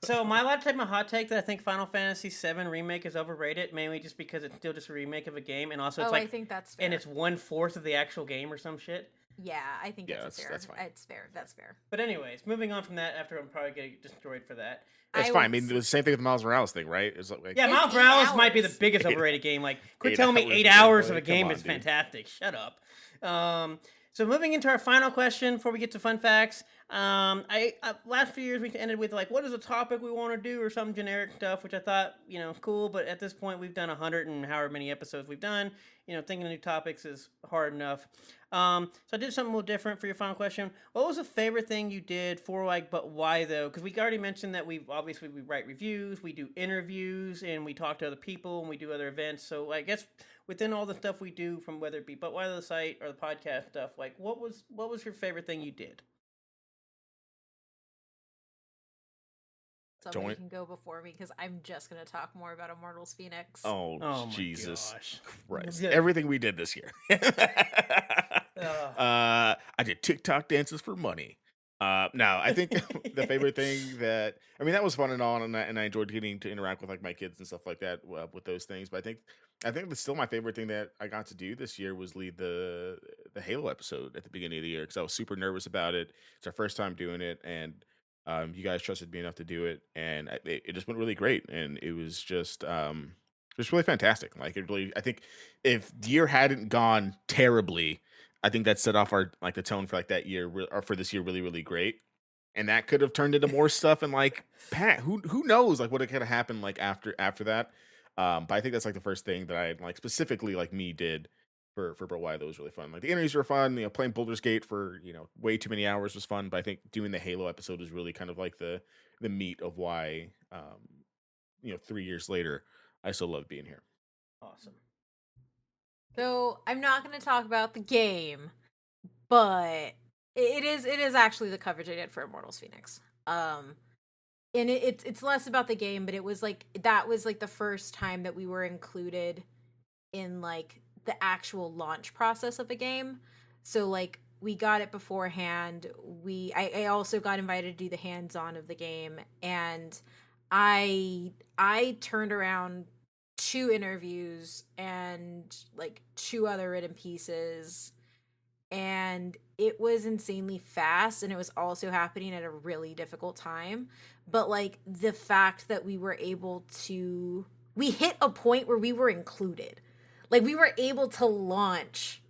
So, am I allowed to take my hot take that I think Final Fantasy VII Remake is overrated, mainly just because it's still just a remake of a game, and also it's I think that's fair. and it's 1/4 of the actual game or some shit. Yeah, I think Yeah, that's fair. that's fine. It's fair. That's fair. But anyways, moving on from that, after I'm probably getting destroyed for that. It's I fine. I would mean, it was the same thing with the Miles Morales thing, right? It's like Yeah, It's Miles 8 Morales might be the hours. biggest overrated game. Like, quit 8 telling me hours 8 of hours of gameplay. a game Come is on, dude. fantastic. Shut up. So moving into our final question before we get to fun facts. I last few years we ended with like, what is a topic we want to do or some generic stuff, which I thought cool. But at this point, we've done 100 and however many episodes we've done. Thinking of new topics is hard enough. So I did something a little different for your final question. What was the favorite thing you did for but why though? Because we already mentioned that we write reviews, we do interviews, and we talk to other people, and we do other events. So I guess within all the stuff we do, from whether it be but why the site or the podcast stuff, like what was your favorite thing you did? Somebody Join- can go before me because I'm just going to talk more about Immortals Fenyx. Oh, Oh my Jesus gosh. Christ. Yeah. Everything we did this year. I did TikTok dances for money. No, I think the favorite thing that was fun and all, and I enjoyed getting to interact with like my kids and stuff like that with those things. But I think that's still my favorite thing that I got to do this year was lead the Halo episode at the beginning of the year because I was super nervous about it. It's our first time doing it, and you guys trusted me enough to do it, and it just went really great, and it was just really fantastic. Like I think if the year hadn't gone terribly, I think that set off the tone for like that year or for this year really really great, and that could have turned into more stuff and like who knows like what could have happened like after that. But I think that's like the first thing that I like specifically like me did for why that was really fun. Like the interviews were fun. Playing Baldur's Gate for way too many hours was fun. But I think doing the Halo episode was really kind of like the meat of why 3 years later I still love being here. Awesome. So I'm not going to talk about the game, but it is actually the coverage I did for Immortals Fenyx. And it's less about the game, but it was like that was like the first time that we were included in like the actual launch process of a game. So like we got it beforehand. I also got invited to do the hands-on of the game, and I turned around 2 interviews and like 2 other written pieces, and it was insanely fast, and it was also happening at a really difficult time. But like the fact that we hit a point where we were included, like we were able to launch.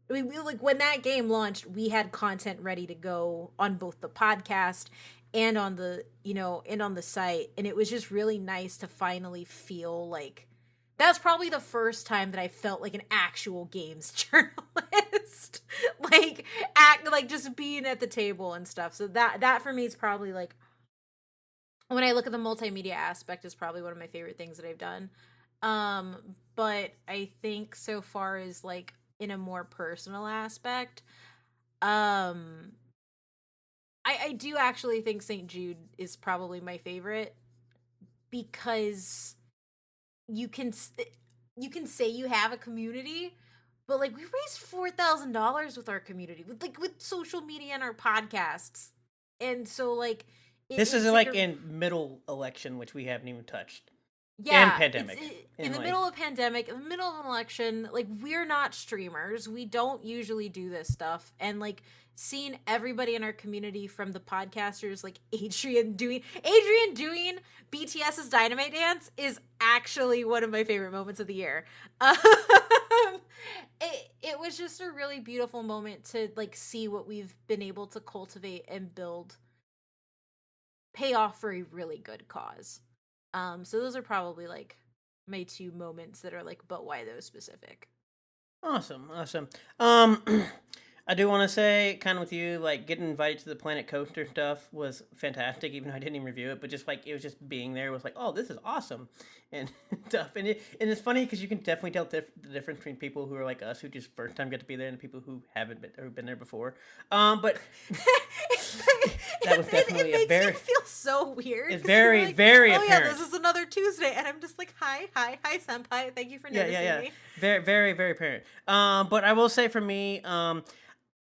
We like when that game launched, we had content ready to go on both the podcast and on the and on the site, and it was just really nice to finally feel like that's probably the first time that I felt like an actual games journalist. Like just being at the table and stuff. So that for me is probably like, when I look at the multimedia aspect, is probably one of my favorite things that I've done. But I think so far as like in a more personal aspect, um I do actually think St. Jude is probably my favorite, because you can say you have a community, but like we raised $4,000 with our community, with social media and our podcasts, and so like This is it's like a, in middle election, which we haven't even touched. And yeah, pandemic. in the middle of pandemic, in the middle of an election. Like, we're not streamers, we don't usually do this stuff, and like seeing everybody in our community, from the podcasters like Adrian doing BTS's Dynamite Dance, is actually one of my favorite moments of the year. um, it was just a really beautiful moment to like see what we've been able to cultivate and build pay off for a really good cause. So those are probably like my 2 moments that are like, but why those specific? Awesome. I do want to say, kind of with you, like getting invited to the Planet Coaster stuff was fantastic. Even though I didn't even review it, but just like it was just being there was like, oh, this is awesome and stuff. And it's funny because you can definitely tell the difference between people who are like us, who just first time get to be there, and people who haven't been or been there before. But that was definitely it makes you feel so weird. It's very, like, very oh apparent. Yeah, this is another Tuesday, and I'm just like, hi, senpai. Thank you for noticing me. Very, very, very apparent. But I will say for me,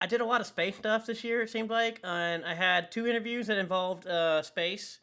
I did a lot of space stuff this year, it seemed like, and I had 2 interviews that involved space,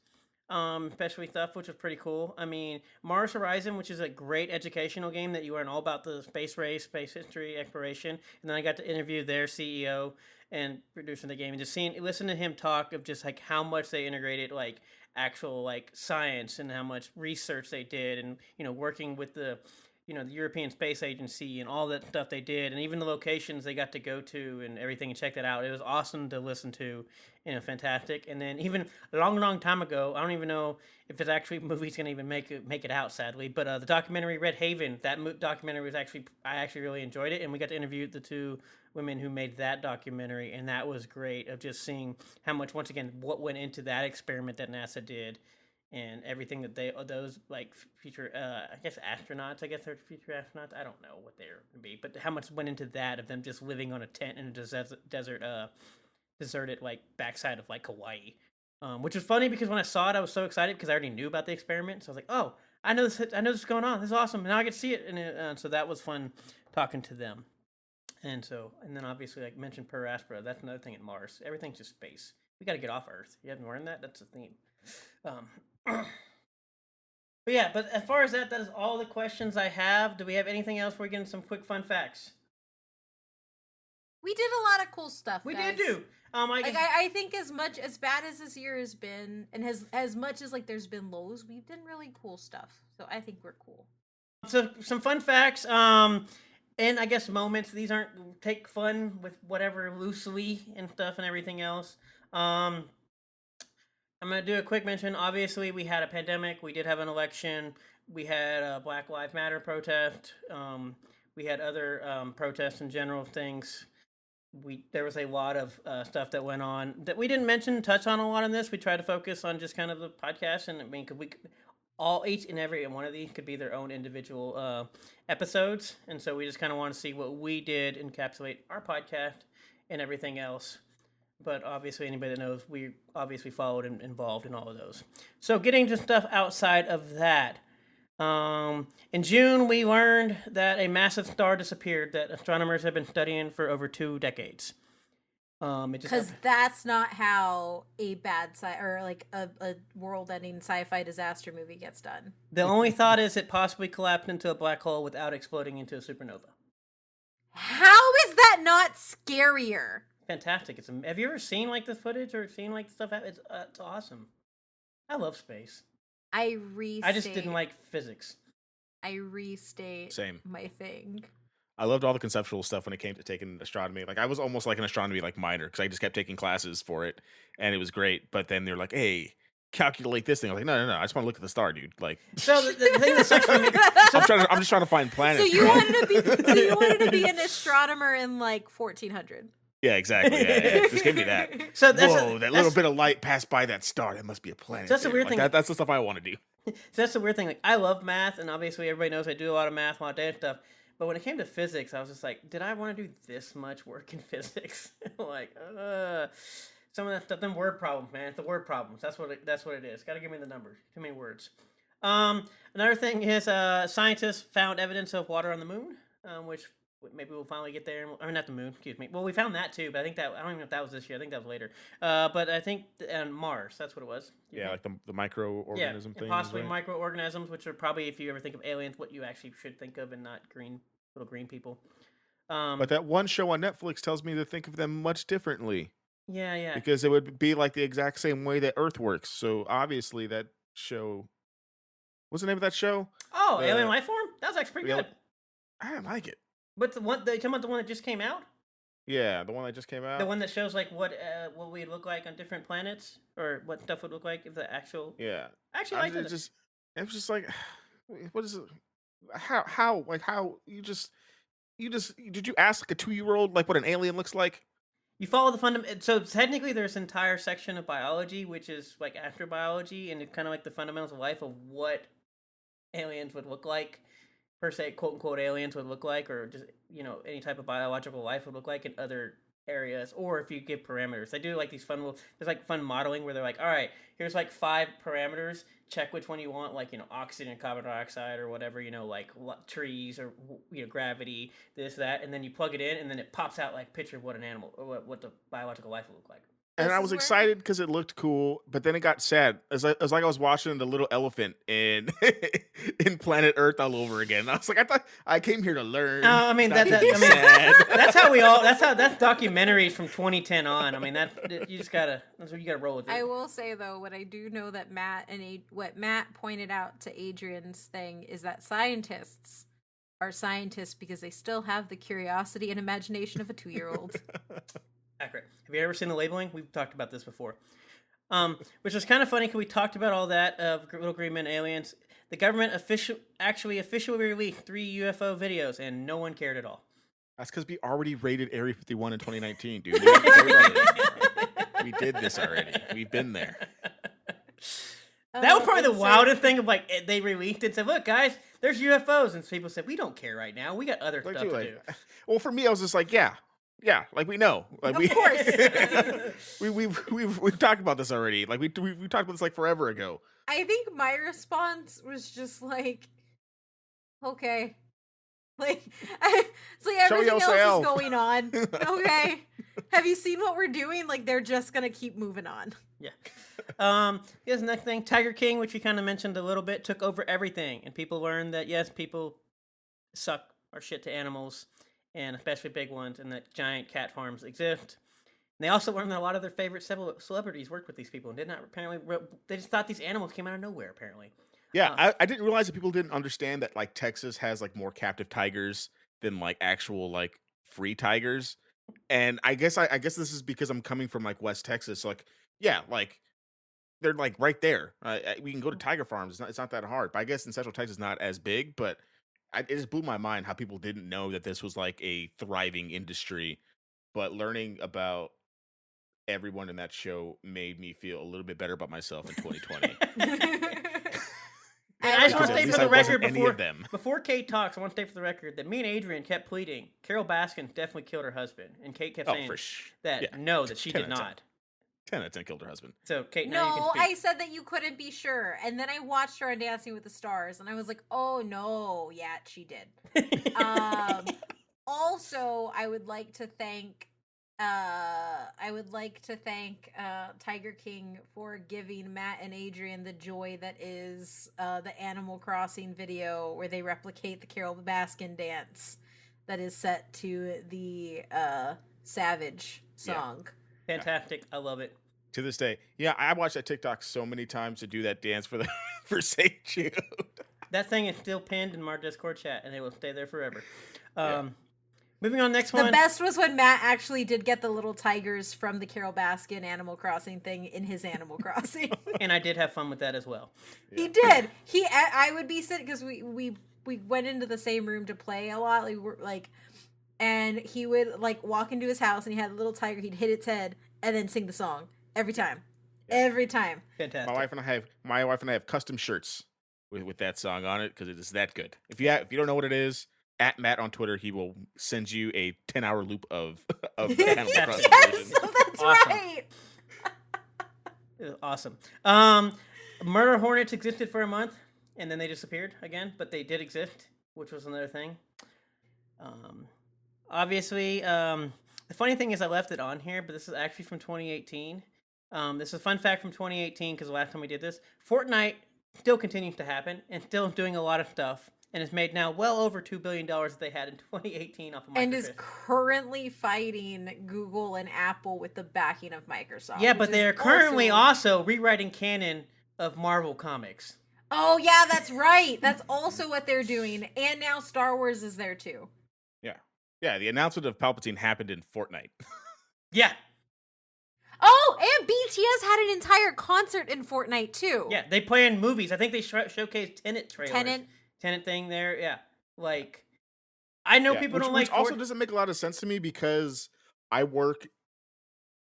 especially stuff, which was pretty cool. I mean, Mars Horizon, which is a great educational game that you learn all about the space race, space history, exploration, and then I got to interview their CEO and producing the game, and just listen to him talk of just like how much they integrated like actual like science and how much research they did, and working with the the European Space Agency and all that stuff they did, and even the locations they got to go to and everything, and check that out. It was awesome to listen to, fantastic. And then even a long, long time ago, I don't even know if it's actually movie's gonna even make it out, sadly. But the documentary Red Haven, that documentary was I actually really enjoyed it, and we got to interview the 2 women who made that documentary, and that was great of just seeing how much, once again, what went into that experiment that NASA did, and everything that those like future I guess astronauts, I guess they're future astronauts, I don't know what they're gonna be, but how much went into that of them just living on a tent in a deserted like backside of like Hawaii, which was funny because when I saw it I was so excited because I already knew about the experiment, so I was like, oh, I know this is going on, this is awesome, and now I get to see it, and so that was fun talking to them. And then obviously, like mentioned, Per Aspera, that's another thing at Mars. Everything's just space. We got to get off Earth. You haven't learned that? That's the theme. But yeah, but as far as that is all the questions I have. Do we have anything else? We're getting some quick fun facts. We did a lot of cool stuff. We guys. did do. I think as bad as this year has been, and as much as like there's been lows, we've done really cool stuff. So I think we're cool. So some fun facts. And I guess moments. These aren't take fun with whatever loosely and stuff and everything else. I'm going to do a quick mention. Obviously, we had a pandemic. We did have an election. We had a Black Lives Matter protest. We had other protests in general things. There was a lot of stuff that went on that we didn't touch on a lot in this. We tried to focus on just kind of the podcast, and I mean, each and every one of these could be their own individual episodes, and so we just kind of want to see what we did encapsulate our podcast and everything else. But obviously, anybody that knows, we obviously followed and involved in all of those. So getting to stuff outside of that, In June, we learned that a massive star disappeared that astronomers have been studying for over 2 decades. Because that's not how a bad or like a world-ending sci-fi disaster movie gets done. The only thought is it possibly collapsed into a black hole without exploding into a supernova. How is that not scarier? Fantastic! Have you ever seen like the footage or seen like stuff? It's awesome. I love space. I just didn't like physics. I restate my thing. I loved all the conceptual stuff when it came to taking astronomy. Like I was almost like an astronomy like minor because I just kept taking classes for it, and it was great. But then they're like, "Hey, calculate this thing." I was like, "No, I just want to look at the star, dude." Like, so the thing that sucks for me, I'm just trying to find planets. So you wanted to be an astronomer in like 1400. Yeah, exactly. Yeah. Just give me that. So that little bit of light passed by that star. That must be a planet. So that's the weird thing. That's the stuff I want to do. So that's the weird thing. Like I love math, and obviously everybody knows I do a lot of math, a lot of data stuff. But when it came to physics, I was just like, did I want to do this much work in physics? Like, some of that stuff. Them word problems, man. It's the word problems. That's what it is. Got to give me the numbers. Too many words. Another thing is, scientists found evidence of water on the moon, which maybe we'll finally get there. I mean, not the moon. Excuse me. Well, we found that too, but I think that I don't even know if that was this year. I think that was later. But I think on Mars, that's what it was. Yeah, like the microorganism thing. Possibly right? Microorganisms, which are probably, if you ever think of aliens, what you actually should think of, and not little green people. But that one show on Netflix tells me to think of them much differently. Yeah. Because it would be like the exact same way that Earth works. So obviously that show. What's the name of that show? Oh, Alien Life Form. That was actually pretty good. I didn't like it. But you talking about the one that just came out? Yeah, the one that just came out. The one that shows like what we'd look like on different planets, or what stuff would look like if the actual. Yeah. Actually, like it. It was just like, what is it? How you just did you ask like a 2-year-old like what an alien looks like? You follow the fundamental. So technically, there's an entire section of biology, which is like astrobiology, and it's kind of like the fundamentals of life of what aliens would look like. Per se, quote unquote, aliens would look like, or just any type of biological life would look like in other areas, or if you give parameters. They do like these fun. There's like fun modeling where they're like, all right, here's like 5 parameters. Check which one you want, like oxygen, carbon dioxide, or whatever. Like trees or gravity, this that, and then you plug it in, and then it pops out like picture of what an animal or what the biological life would look like. And I was excited because it looked cool, but then it got sad. It was like I was watching the little elephant in Planet Earth all over again. I was like, I thought I came here to learn. I mean, that's documentaries from 2010 on. I mean, that's what you gotta roll with it. I will say though, what I do know that what Matt pointed out to Adrian's thing is that scientists are scientists because they still have the curiosity and imagination of a 2-year-old. Accurate. Have you ever seen the labeling? We've talked about this before. Which is kind of funny because we talked about all that of little green men aliens. The government officially released 3 UFO videos, and no one cared at all. That's because we already raided Area 51 in 2019, dude. We did this already. We've been there. That was probably the wildest thing of like they released it and said, "Look, guys, there's UFOs," and people said, "We don't care right now. We got other stuff to do." Well, for me, I was just like, yeah, like we know, like of course. we've talked about this already. Like we talked about this like forever ago. I think my response was just like, okay, like it's like everything else is going on. Okay, have you seen what we're doing? Like they're just gonna keep moving on. Yeah. Here's the next thing. Tiger King, which we kind of mentioned a little bit, took over everything, and people learned that yes, people suck or shit to animals, and especially big ones, and that giant cat farms exist. And they also learned that a lot of their favorite celebrities worked with these people and did not apparently. They just thought these animals came out of nowhere. Apparently. Yeah, I didn't realize that people didn't understand that like Texas has like more captive tigers than like actual like free tigers, and I guess this is because I'm coming from like West Texas, so, like. Yeah, like they're like right there. We can go to tiger farms. It's not that hard. But I guess in Central Texas, not as big. But it just blew my mind how people didn't know that this was like a thriving industry. But learning about everyone in that show made me feel a little bit better about myself in 2020. I just want to state for the record before Kate talks, I want to state for the record that me and Adrian kept pleading. Carol Baskin definitely killed her husband, and Kate kept saying that she did not. 10 out of 10 killed her husband. So, Kate, now you can No, speak. I said that you couldn't be sure. And then I watched her on Dancing with the Stars, and I was like, oh, no. Yeah, she did. Also, I would like to thank Tiger King for giving Matt and Adrian the joy that is the Animal Crossing video where they replicate the Carol Baskin dance that is set to the Savage song. Yeah. Fantastic. I love it. To this day. Yeah, I watched that TikTok so many times to do that dance for St. Jude. That thing is still pinned in our Discord chat, and it will stay there forever. Yeah. Moving on, next one. The best was when Matt actually did get the little tigers from the Carol Baskin Animal Crossing thing in his Animal Crossing. And I did have fun with that as well. Yeah. He did. I would be sitting, because we went into the same room to play a lot. And he would walk into his house and he had a little tiger. He'd hit its head and then sing the song every time. Yeah. Every time. Fantastic. My wife and I have custom shirts with that song on it because it is that good. If you don't know what it is, at Matt on Twitter, he will send you a 10-hour loop of Animal Crossing. Yes, that's awesome. Right. Awesome. Murder hornets existed for a month and then they disappeared again, but they did exist, which was another thing. Obviously, the funny thing is I left it on here, but this is actually from 2018. This is a fun fact from 2018 because the last time we did this, Fortnite still continues to happen and still doing a lot of stuff, and has made now well over $2 billion that they had in 2018 off of Microsoft. And is currently fighting Google and Apple with the backing of Microsoft. Yeah, but they are currently also rewriting canon of Marvel Comics. Oh, yeah, that's right. That's also what they're doing. And now Star Wars is there, too. Yeah, the announcement of Palpatine happened in Fortnite. Yeah. Oh, and BTS had an entire concert in Fortnite, too. Yeah, they play in movies. I think they showcased Tenet trailers. Tenet thing there, yeah. I know people don't like... Which also doesn't make a lot of sense to me because I work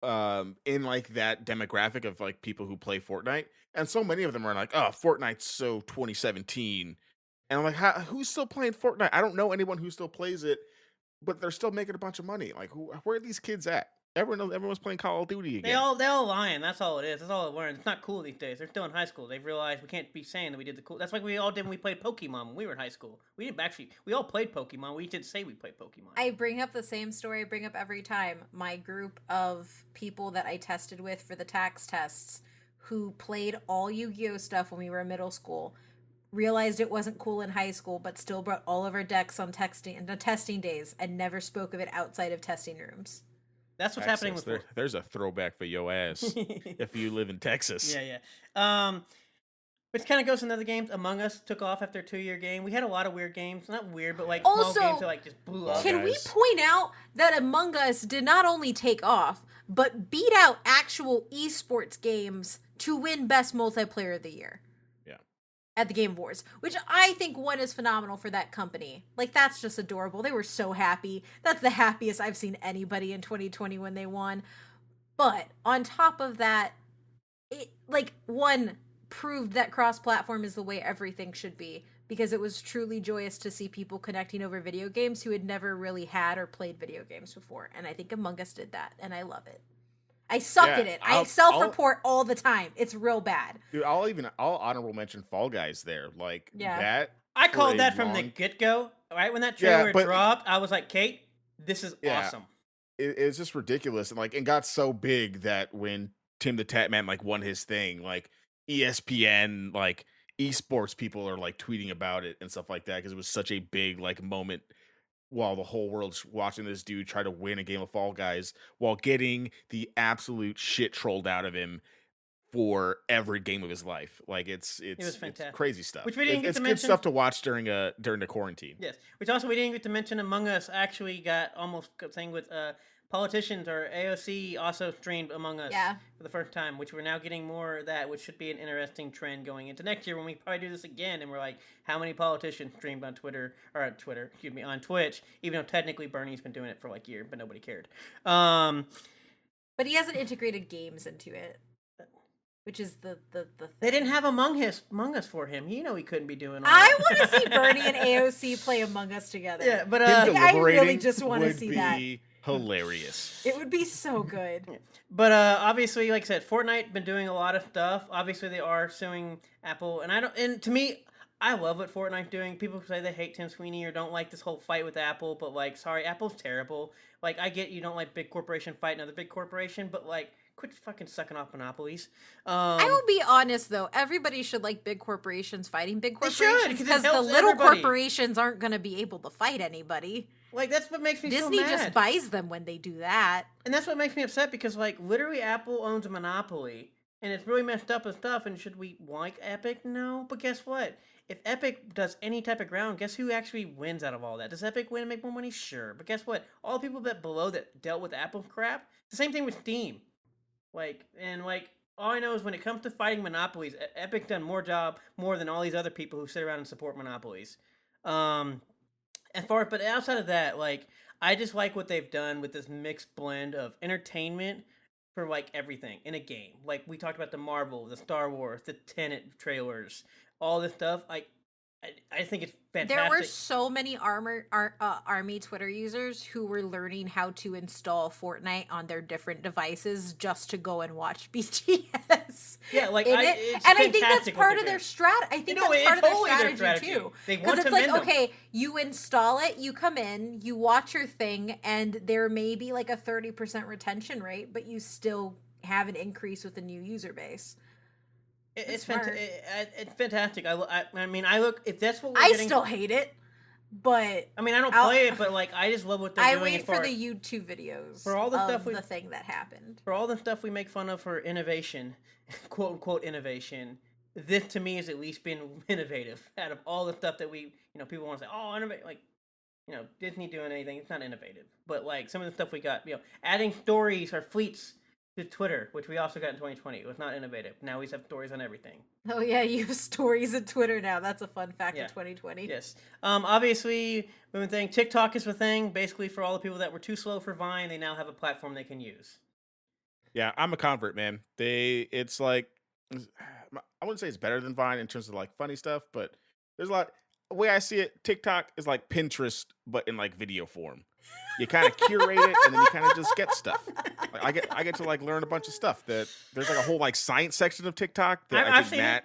in that demographic of people who play Fortnite, and so many of them are like, oh, Fortnite's so 2017. And I'm like, who's still playing Fortnite? I don't know anyone who still plays it, but they're still making a bunch of money. Where are these kids at? Everyone's playing Call of Duty again. They all lying. That's all it is. That's all it learned. It's not cool these days. They're still in high school. They've realized we can't be saying that we did the cool. That's like we all did when we played Pokemon when we were in high school. We didn't actually. We all played Pokemon. We didn't say we played Pokemon. I bring up the same story I bring up every time. My group of people that I tested with for the tax tests, who played all Yu-Gi-Oh stuff when we were in middle school, realized it wasn't cool in high school, but still brought all of our decks on testing days and never spoke of it outside of testing rooms. That's what's Texas. happening with... There's a throwback for your ass if you live in Texas. Yeah. Which kind of goes to another games. Among Us took off after a 2-year game. We had a lot of weird games. Not weird, but also, small games that just blew up. Can we point out that Among Us did not only take off, but beat out actual esports games to win Best Multiplayer of the Year? At the Game Awards, which I think one is phenomenal for that company. That's just adorable. They were so happy. That's the happiest I've seen anybody in 2020 when they won. But on top of that, it one proved that cross-platform is the way everything should be, because it was truly joyous to see people connecting over video games who had never really had or played video games before. And I think Among Us did that, and I love it. I suck at it. I self-report all the time. It's real bad. Dude, I'll honorable mention Fall Guys there. That. I called that from the get-go. Right when that trailer dropped, I was like, Kate, this is awesome. It's just ridiculous. And got so big that when Tim the Tatman won his thing, ESPN, esports people are tweeting about it and stuff like that because it was such a big moment while the whole world's watching this dude try to win a game of Fall Guys while getting the absolute shit trolled out of him for every game of his life. It was fantastic. It's crazy stuff. Which we didn't get to mention. It's good stuff to watch during the quarantine. Yes. Which also we didn't get to mention. Among Us actually got almost thing with politicians, or AOC also streamed Among Us for the first time, which we're now getting more of that, which should be an interesting trend going into next year when we probably do this again, and we're like, how many politicians streamed on on Twitch, even though technically Bernie's been doing it for a year, but nobody cared. But he hasn't integrated games into it, which is the thing. They didn't have Among Us for him. He couldn't be doing all I want to see Bernie and AOC play Among Us together. Yeah, but I really just want to see that. Hilarious. It would be so good. But obviously, like I said, Fortnite been doing a lot of stuff. Obviously, they are suing Apple, and I don't. And to me, I love what Fortnite doing. People say they hate Tim Sweeney or don't like this whole fight with Apple, but like, sorry, Apple's terrible. Like, I get you don't like big corporation fighting another big corporation, but like, quit fucking sucking off monopolies. I will be honest though, everybody should like big corporations fighting big They should, corporations 'cause it because the helps little everybody. corporations aren't going to be able to fight anybody. Like, that's what makes me Disney so mad. just buys them when they do that. And that's what makes me upset because, like, literally Apple owns a monopoly. And it's really messed up and stuff. And should we like Epic? No. But guess what? If Epic does any type of ground, guess who actually wins out of all that? Does Epic win and make more money? Sure. But guess what? All the people that below that dealt with Apple crap, the same thing with Steam. Like, all I know is when it comes to fighting monopolies, Epic done more than all these other people who sit around and support monopolies. But outside of that, like, I just like what they've done with this mixed blend of entertainment for like everything in a game. Like we talked about the Marvel, the Star Wars, the Tenet trailers, all this stuff. I think it's fantastic. There were so many Army Twitter users who were learning how to install Fortnite on their different devices just to go and watch BTS. Yeah, like and I think that's part of their strat. I think that's part of their strategy too. Because it's like, okay, you install it, you come in, you watch your thing, and there may be like a 30% retention rate, but you still have an increase with the new user base. It's fantastic. I mean, I look if that's what I still hate it, but I mean, I don't play it, but like I just love what they're doing. I wait for the YouTube videos for all the stuff the thing that happened. For all the stuff we make fun of for innovation, quote unquote innovation. This to me has at least been innovative. Out of all the stuff that we, people want to say, oh, innovate, like, Disney doing anything, it's not innovative. But like some of the stuff we got, adding stories or fleets to Twitter, which we also got in 2020. It was not innovative. Now we have stories on everything. Oh yeah, you have stories at Twitter now. That's a fun fact of 2020. Yes. Obviously, we've been saying TikTok is the thing. Basically, for all the people that were too slow for Vine, they now have a platform they can use. Yeah, I'm a convert, man. It's like, I wouldn't say it's better than Vine in terms of like funny stuff, but there's a lot. The way I see it, TikTok is like Pinterest, but in like video form. You kind of curate it, and then you kind of just get stuff. Like, I get to like learn a bunch of stuff. That there's like a whole like science section of TikTok. That I think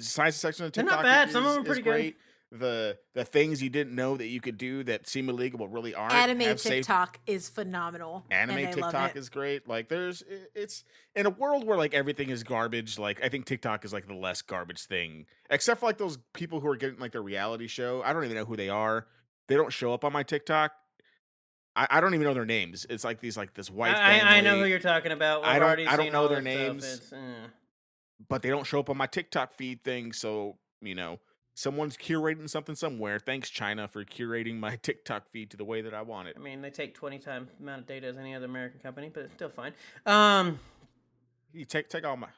science section of TikTok. They're not bad. Some of them are pretty great. The things you didn't know that you could do that seem illegal but really aren't. Anime TikTok is phenomenal. Anime TikTok is great. Like it's in a world where like everything is garbage. Like I think TikTok is like the less garbage thing, except for like those people who are getting like their reality show. I don't even know who they are. They don't show up on my TikTok. I don't even know their names. It's like this white family. I know who you're talking about. I don't know their names, but they don't show up on my TikTok feed thing. So someone's curating something somewhere. Thanks, China, for curating my TikTok feed to the way that I want it. I mean, they take 20 times the amount of data as any other American company, but it's still fine. You take all my.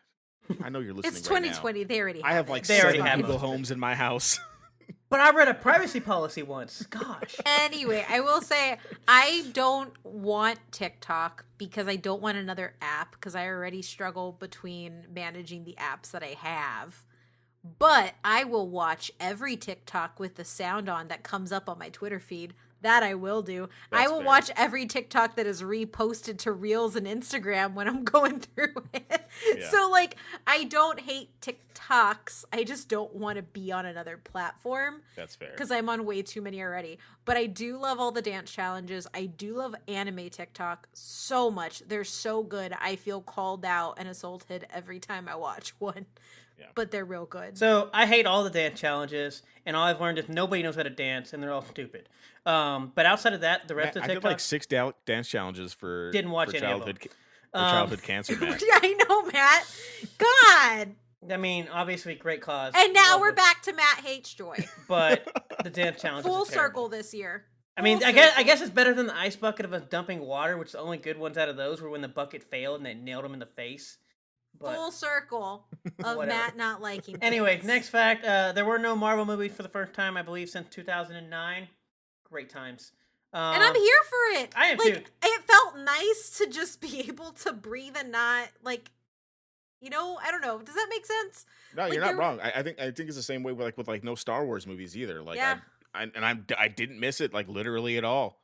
I know you're listening. It's 2020. They already. I have like 7 Google Homes in my house. But I read a privacy policy once. Gosh. Anyway, I will say I don't want TikTok because I don't want another app because I already struggle between managing the apps that I have. But I will watch every TikTok with the sound on that comes up on my Twitter feed. That I will do. I will watch every TikTok that is reposted to Reels and Instagram when I'm going through it. Yeah. So, like, I don't hate TikToks. I just don't want to be on another platform. That's fair. Because I'm on way too many already. But I do love all the dance challenges. I do love anime TikTok so much. They're so good. I feel called out and assaulted every time I watch one. Yeah. But they're real good. So I hate all the dance challenges, and all I've learned is nobody knows how to dance, and they're all stupid. But outside of that, the rest of TikTok... I did like 6 dance challenges for childhood cancer, Matt. Yeah, I know, Matt. God! I mean, obviously, great cause. And now we're back to Matt hates Joy. But the dance challenges Full circle this year. I mean, I guess it's better than the ice bucket of us dumping water, which the only good ones out of those were when the bucket failed and they nailed him in the face. But full circle of Matt not liking things. Anyway, next fact, there were no Marvel movies for the first time, I believe, since 2009. Great times. And I'm here for it. I am too. It felt nice to just be able to breathe and not, like, I don't know. Does that make sense? No, you're not wrong. I think it's the same way with no Star Wars movies either. Like, yeah. I didn't miss it, like, literally at all.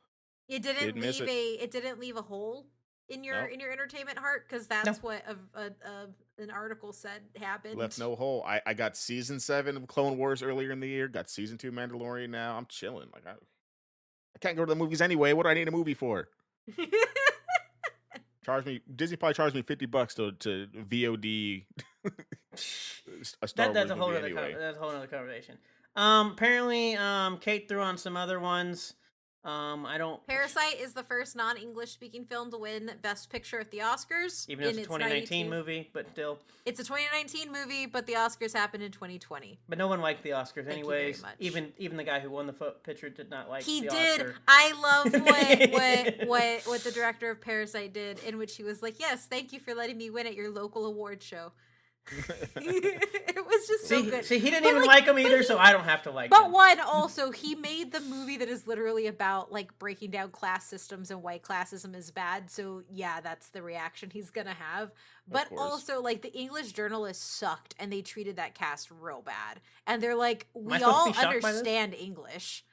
It didn't Didn't miss leave it. it didn't leave a hole in your Nope. entertainment heart, because No. that's what an article said happened. Left no hole. I got season 7 of Clone Wars earlier in the year. Got season 2 Mandalorian now. I'm chilling. Like I can't go to the movies anyway. What do I need a movie for? Disney probably charged me $50 to VOD a Star That's Wars a whole movie other anyway. that's a whole other conversation. Apparently, Kate threw on some other ones. I don't. Parasite is the first non-English speaking film to win Best Picture at the Oscars. Even though it's a 2019 movie, but still. It's a 2019 movie, but the Oscars happened in 2020. But no one liked the Oscars Thank you very anyways. much. Even the guy who won the picture did not like He the did. Oscar. I love what the director of Parasite did, in which he was like, "Yes, thank you for letting me win at your local award show." It was just so good. See, he didn't even like him either, so I don't have to like him. But one, also, he made the movie that is literally about like breaking down class systems and why classism is bad. So yeah, that's the reaction he's gonna have. But also, like, the English journalists sucked and they treated that cast real bad. And they're like, we all understand English.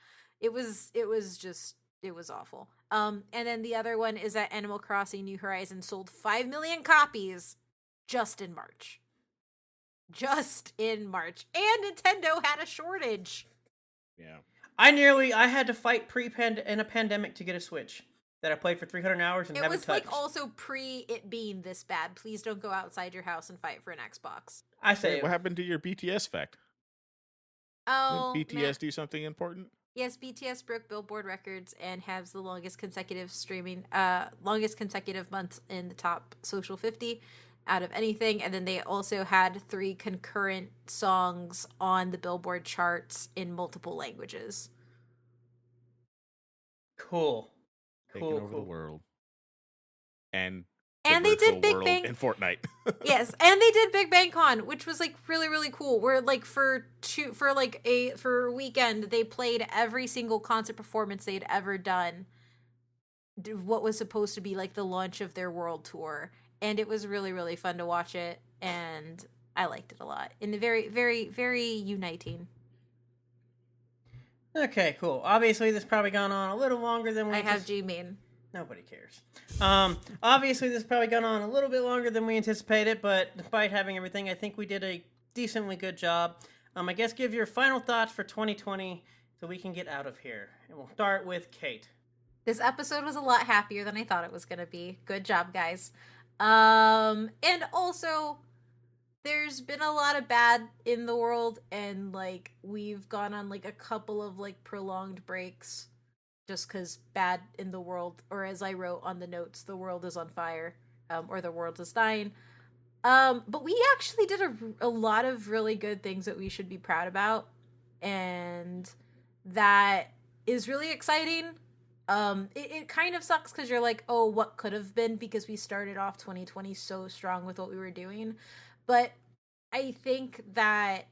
It was awful. And then the other one is that Animal Crossing New Horizons sold 5 million copies just in March. And Nintendo had a shortage. Yeah. I had to fight in a pandemic to get a Switch that I played for 300 hours and haven't touched. It was like also pre it being this bad. Please don't go outside your house and fight for an Xbox. I say, what happened to your BTS fact? Oh, did BTS do something important? Yes, BTS broke Billboard records and has the longest consecutive months in the top social 50 out of anything. And then they also had 3 concurrent songs on the Billboard charts in multiple languages. Cool. Taking over the world. And they did Big Bang in Fortnite. Yes, and they did Big Bang Con, which was like really, really cool. Where like for a weekend, they played every single concert performance they'd ever done. What was supposed to be like the launch of their world tour, and it was really, really fun to watch it, and I liked it a lot. And very, very, very uniting. Okay, cool. Obviously, this probably gone on a little longer than we. I have G-Mean. Nobody cares. Obviously, this has probably gone on a little bit longer than we anticipated, but despite having everything, I think we did a decently good job. I guess give your final thoughts for 2020 so we can get out of here. And we'll start with Kate. This episode was a lot happier than I thought it was going to be. Good job, guys. And also, there's been a lot of bad in the world, and like we've gone on like a couple of like prolonged breaks. Just because bad in the world, or as I wrote on the notes, the world is on fire, or the world is dying. But we actually did a lot of really good things that we should be proud about, and that is really exciting. It kind of sucks because you're like, oh, what could have been, because we started off 2020 so strong with what we were doing. But I think that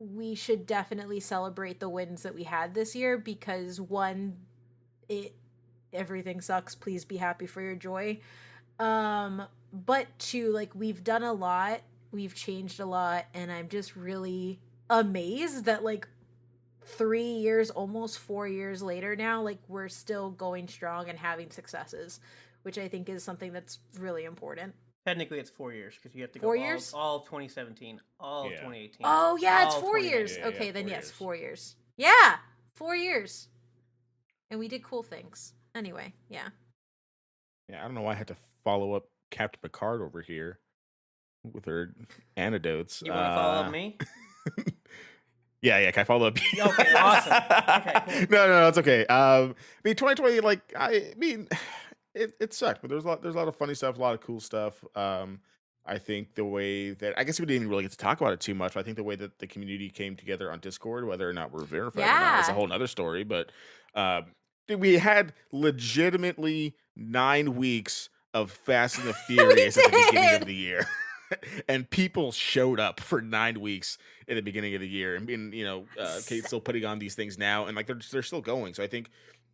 we should definitely celebrate the wins that we had this year, because one, everything sucks. Please be happy for your joy. But two, like, we've done a lot, we've changed a lot, and I'm just really amazed that like 3 years, almost 4 years later now, like we're still going strong and having successes, which I think is something that's really important. Technically, it's 4 years because you have to go 4 years? all of 2017, all of 2018. Oh, yeah, it's 4 years. Yeah, okay, then 4 yes, years. 4 years. Yeah, 4 years. And we did cool things. Anyway, yeah. Yeah, I don't know why I had to follow up Captain Picard over here with her anecdotes. You want to follow up me? Yeah, can I follow up? Okay, awesome. Okay, cool. No, it's okay. I mean, 2020, like, it sucked, but there's a lot of funny stuff, a lot of cool stuff. I think the way that, I guess we didn't even really get to talk about it too much, but I think the way that the community came together on Discord, whether or not we're verified or not, is a whole nother story. But we had legitimately 9 weeks of Fast and the Furious at the beginning of the year. And people showed up for 9 weeks at the beginning of the year. And Kate's still putting on these things now, and like they're still going. So I think,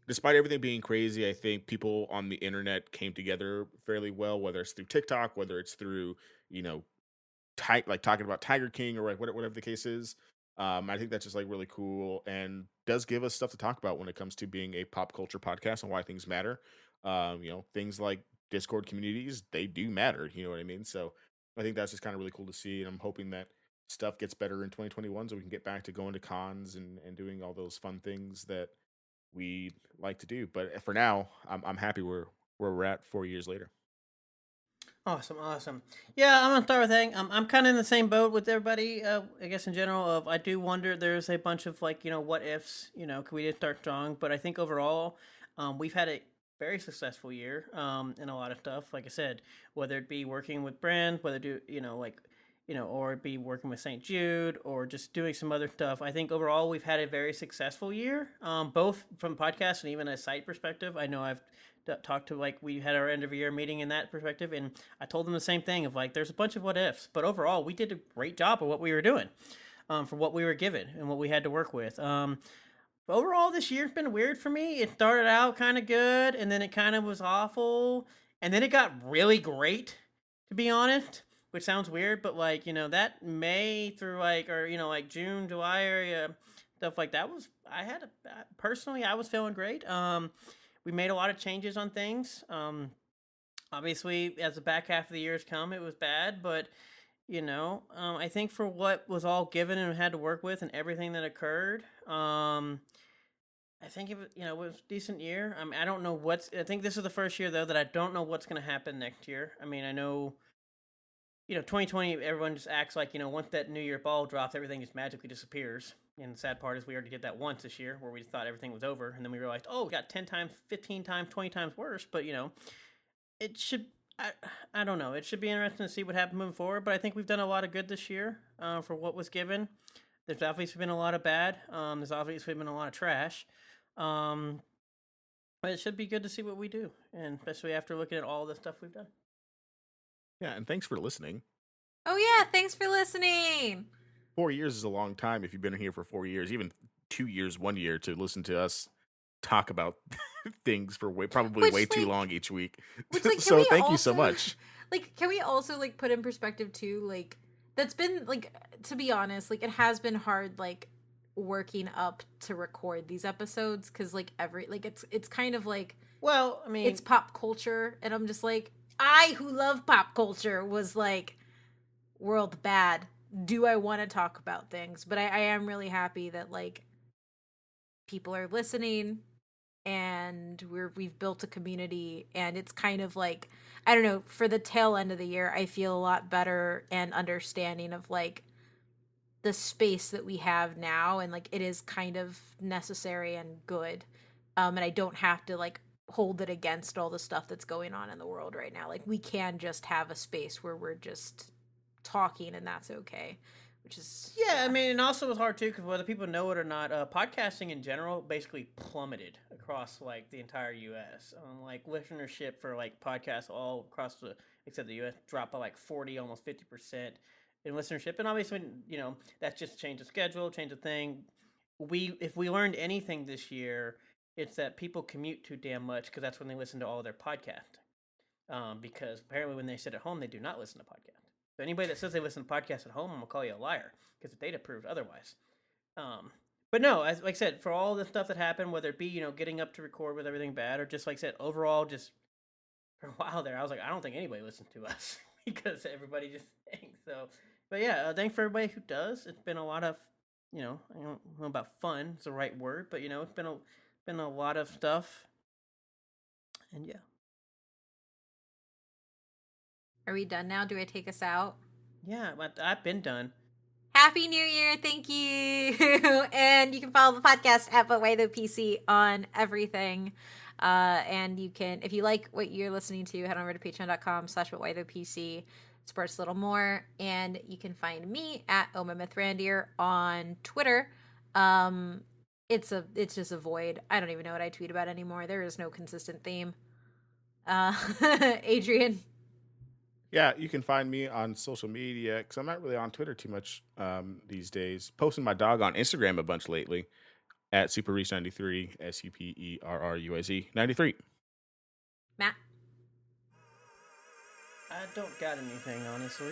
despite everything being crazy, I think people on the internet came together fairly well, whether it's through TikTok, whether it's through, like talking about Tiger King or like whatever the case is. I think that's just like really cool and does give us stuff to talk about when it comes to being a pop culture podcast and why things matter. Things like Discord communities, they do matter. You know what I mean? So I think that's just kind of really cool to see. And I'm hoping that stuff gets better in 2021 so we can get back to going to cons and doing all those fun things that we like to do. But for now, I'm happy where we're at 4 years later. Awesome, awesome. Yeah, I'm gonna start with saying I'm kind of in the same boat with everybody. I guess in general, of I do wonder. There's a bunch of like what ifs. Could we did start strong, but I think overall, we've had a very successful year. In a lot of stuff. Like I said, whether it be working with brands, whether do or it be working with St. Jude, or just doing some other stuff. I think overall we've had a very successful year, both from podcast and even a site perspective. I know I've talked to we had our end of year meeting in that perspective, and I told them the same thing of there's a bunch of what ifs, but overall we did a great job of what we were doing, for what we were given and what we had to work with. But overall this year's been weird for me. It started out kind of good, and then it kind of was awful, and then it got really great, to be honest. Which sounds weird, but that May through June, July area, stuff like that was personally I was feeling great. We made a lot of changes on things. Obviously, as the back half of the years come, it was bad, but I think for what was all given and had to work with and everything that occurred, I think it was it was a decent year. I mean, I don't know I think this is the first year though that I don't know what's going to happen next year. I mean, I know 2020, everyone just acts like, once that New Year ball drops, everything just magically disappears. And the sad part is we already did that once this year where we thought everything was over. And then we realized, oh, we got 10 times, 15 times, 20 times worse. But, it should, I don't know. It should be interesting to see what happens moving forward. But I think we've done a lot of good this year, for what was given. There's obviously been a lot of bad. There's obviously been a lot of trash. But it should be good to see what we do. And especially after looking at all the stuff we've done. Yeah, and thanks for listening. Oh yeah, thanks for listening. 4 years is a long time if you've been here for 4 years, even 2 years, 1 year to listen to us talk about things for probably way too long each week. So thank you so much. Can we also put in perspective too, that's been to be honest, it has been hard working up to record these episodes because it's kind of well, I mean, it's pop culture, and I'm just I, who love pop culture, was world bad. Do I want to talk about things? But I am really happy that people are listening, and we've built a community, and it's kind of I don't know, for the tail end of the year, I feel a lot better and understanding of the space that we have now, and it is kind of necessary and good. And I don't have to hold it against all the stuff that's going on in the world right now. We can just have a space where we're just talking, and that's okay. Which is I mean, and also it's hard too because whether people know it or not, podcasting in general basically plummeted across the entire U.S. Listenership for podcasts all across except the U.S. dropped by 40, almost 50% in listenership, and obviously that's just change the schedule, change the thing. If we learned anything this year, it's that people commute too damn much because that's when they listen to all their podcasts. Because apparently when they sit at home, they do not listen to podcasts. So anybody that says they listen to podcasts at home, I'm going to call you a liar because the data proves otherwise. But no, as I said, for all the stuff that happened, whether it be, getting up to record with everything bad or just I said, overall, just for a while there, I was I don't think anybody listens to us because everybody just thinks so. But yeah, thanks for everybody who does. It's been a lot of, I don't know about fun, it's the right word, but it's been a lot of stuff, and yeah. Are we done now? Do I take us out? Yeah, I've been done. Happy New Year! Thank you. And you can follow the podcast at But Why the PC on everything. And you can, if you like what you're listening to, head over to patreon.com/ButWhyThePC. Support us a little more, and you can find me at OmaMythRandier on Twitter. It's just a void. I don't even know what I tweet about anymore. There is no consistent theme. Adrian. Yeah, you can find me on social media because I'm not really on Twitter too much these days. Posting my dog on Instagram a bunch lately at SuperRuiz93, SuperRuiz 93. Matt. I don't got anything, honestly.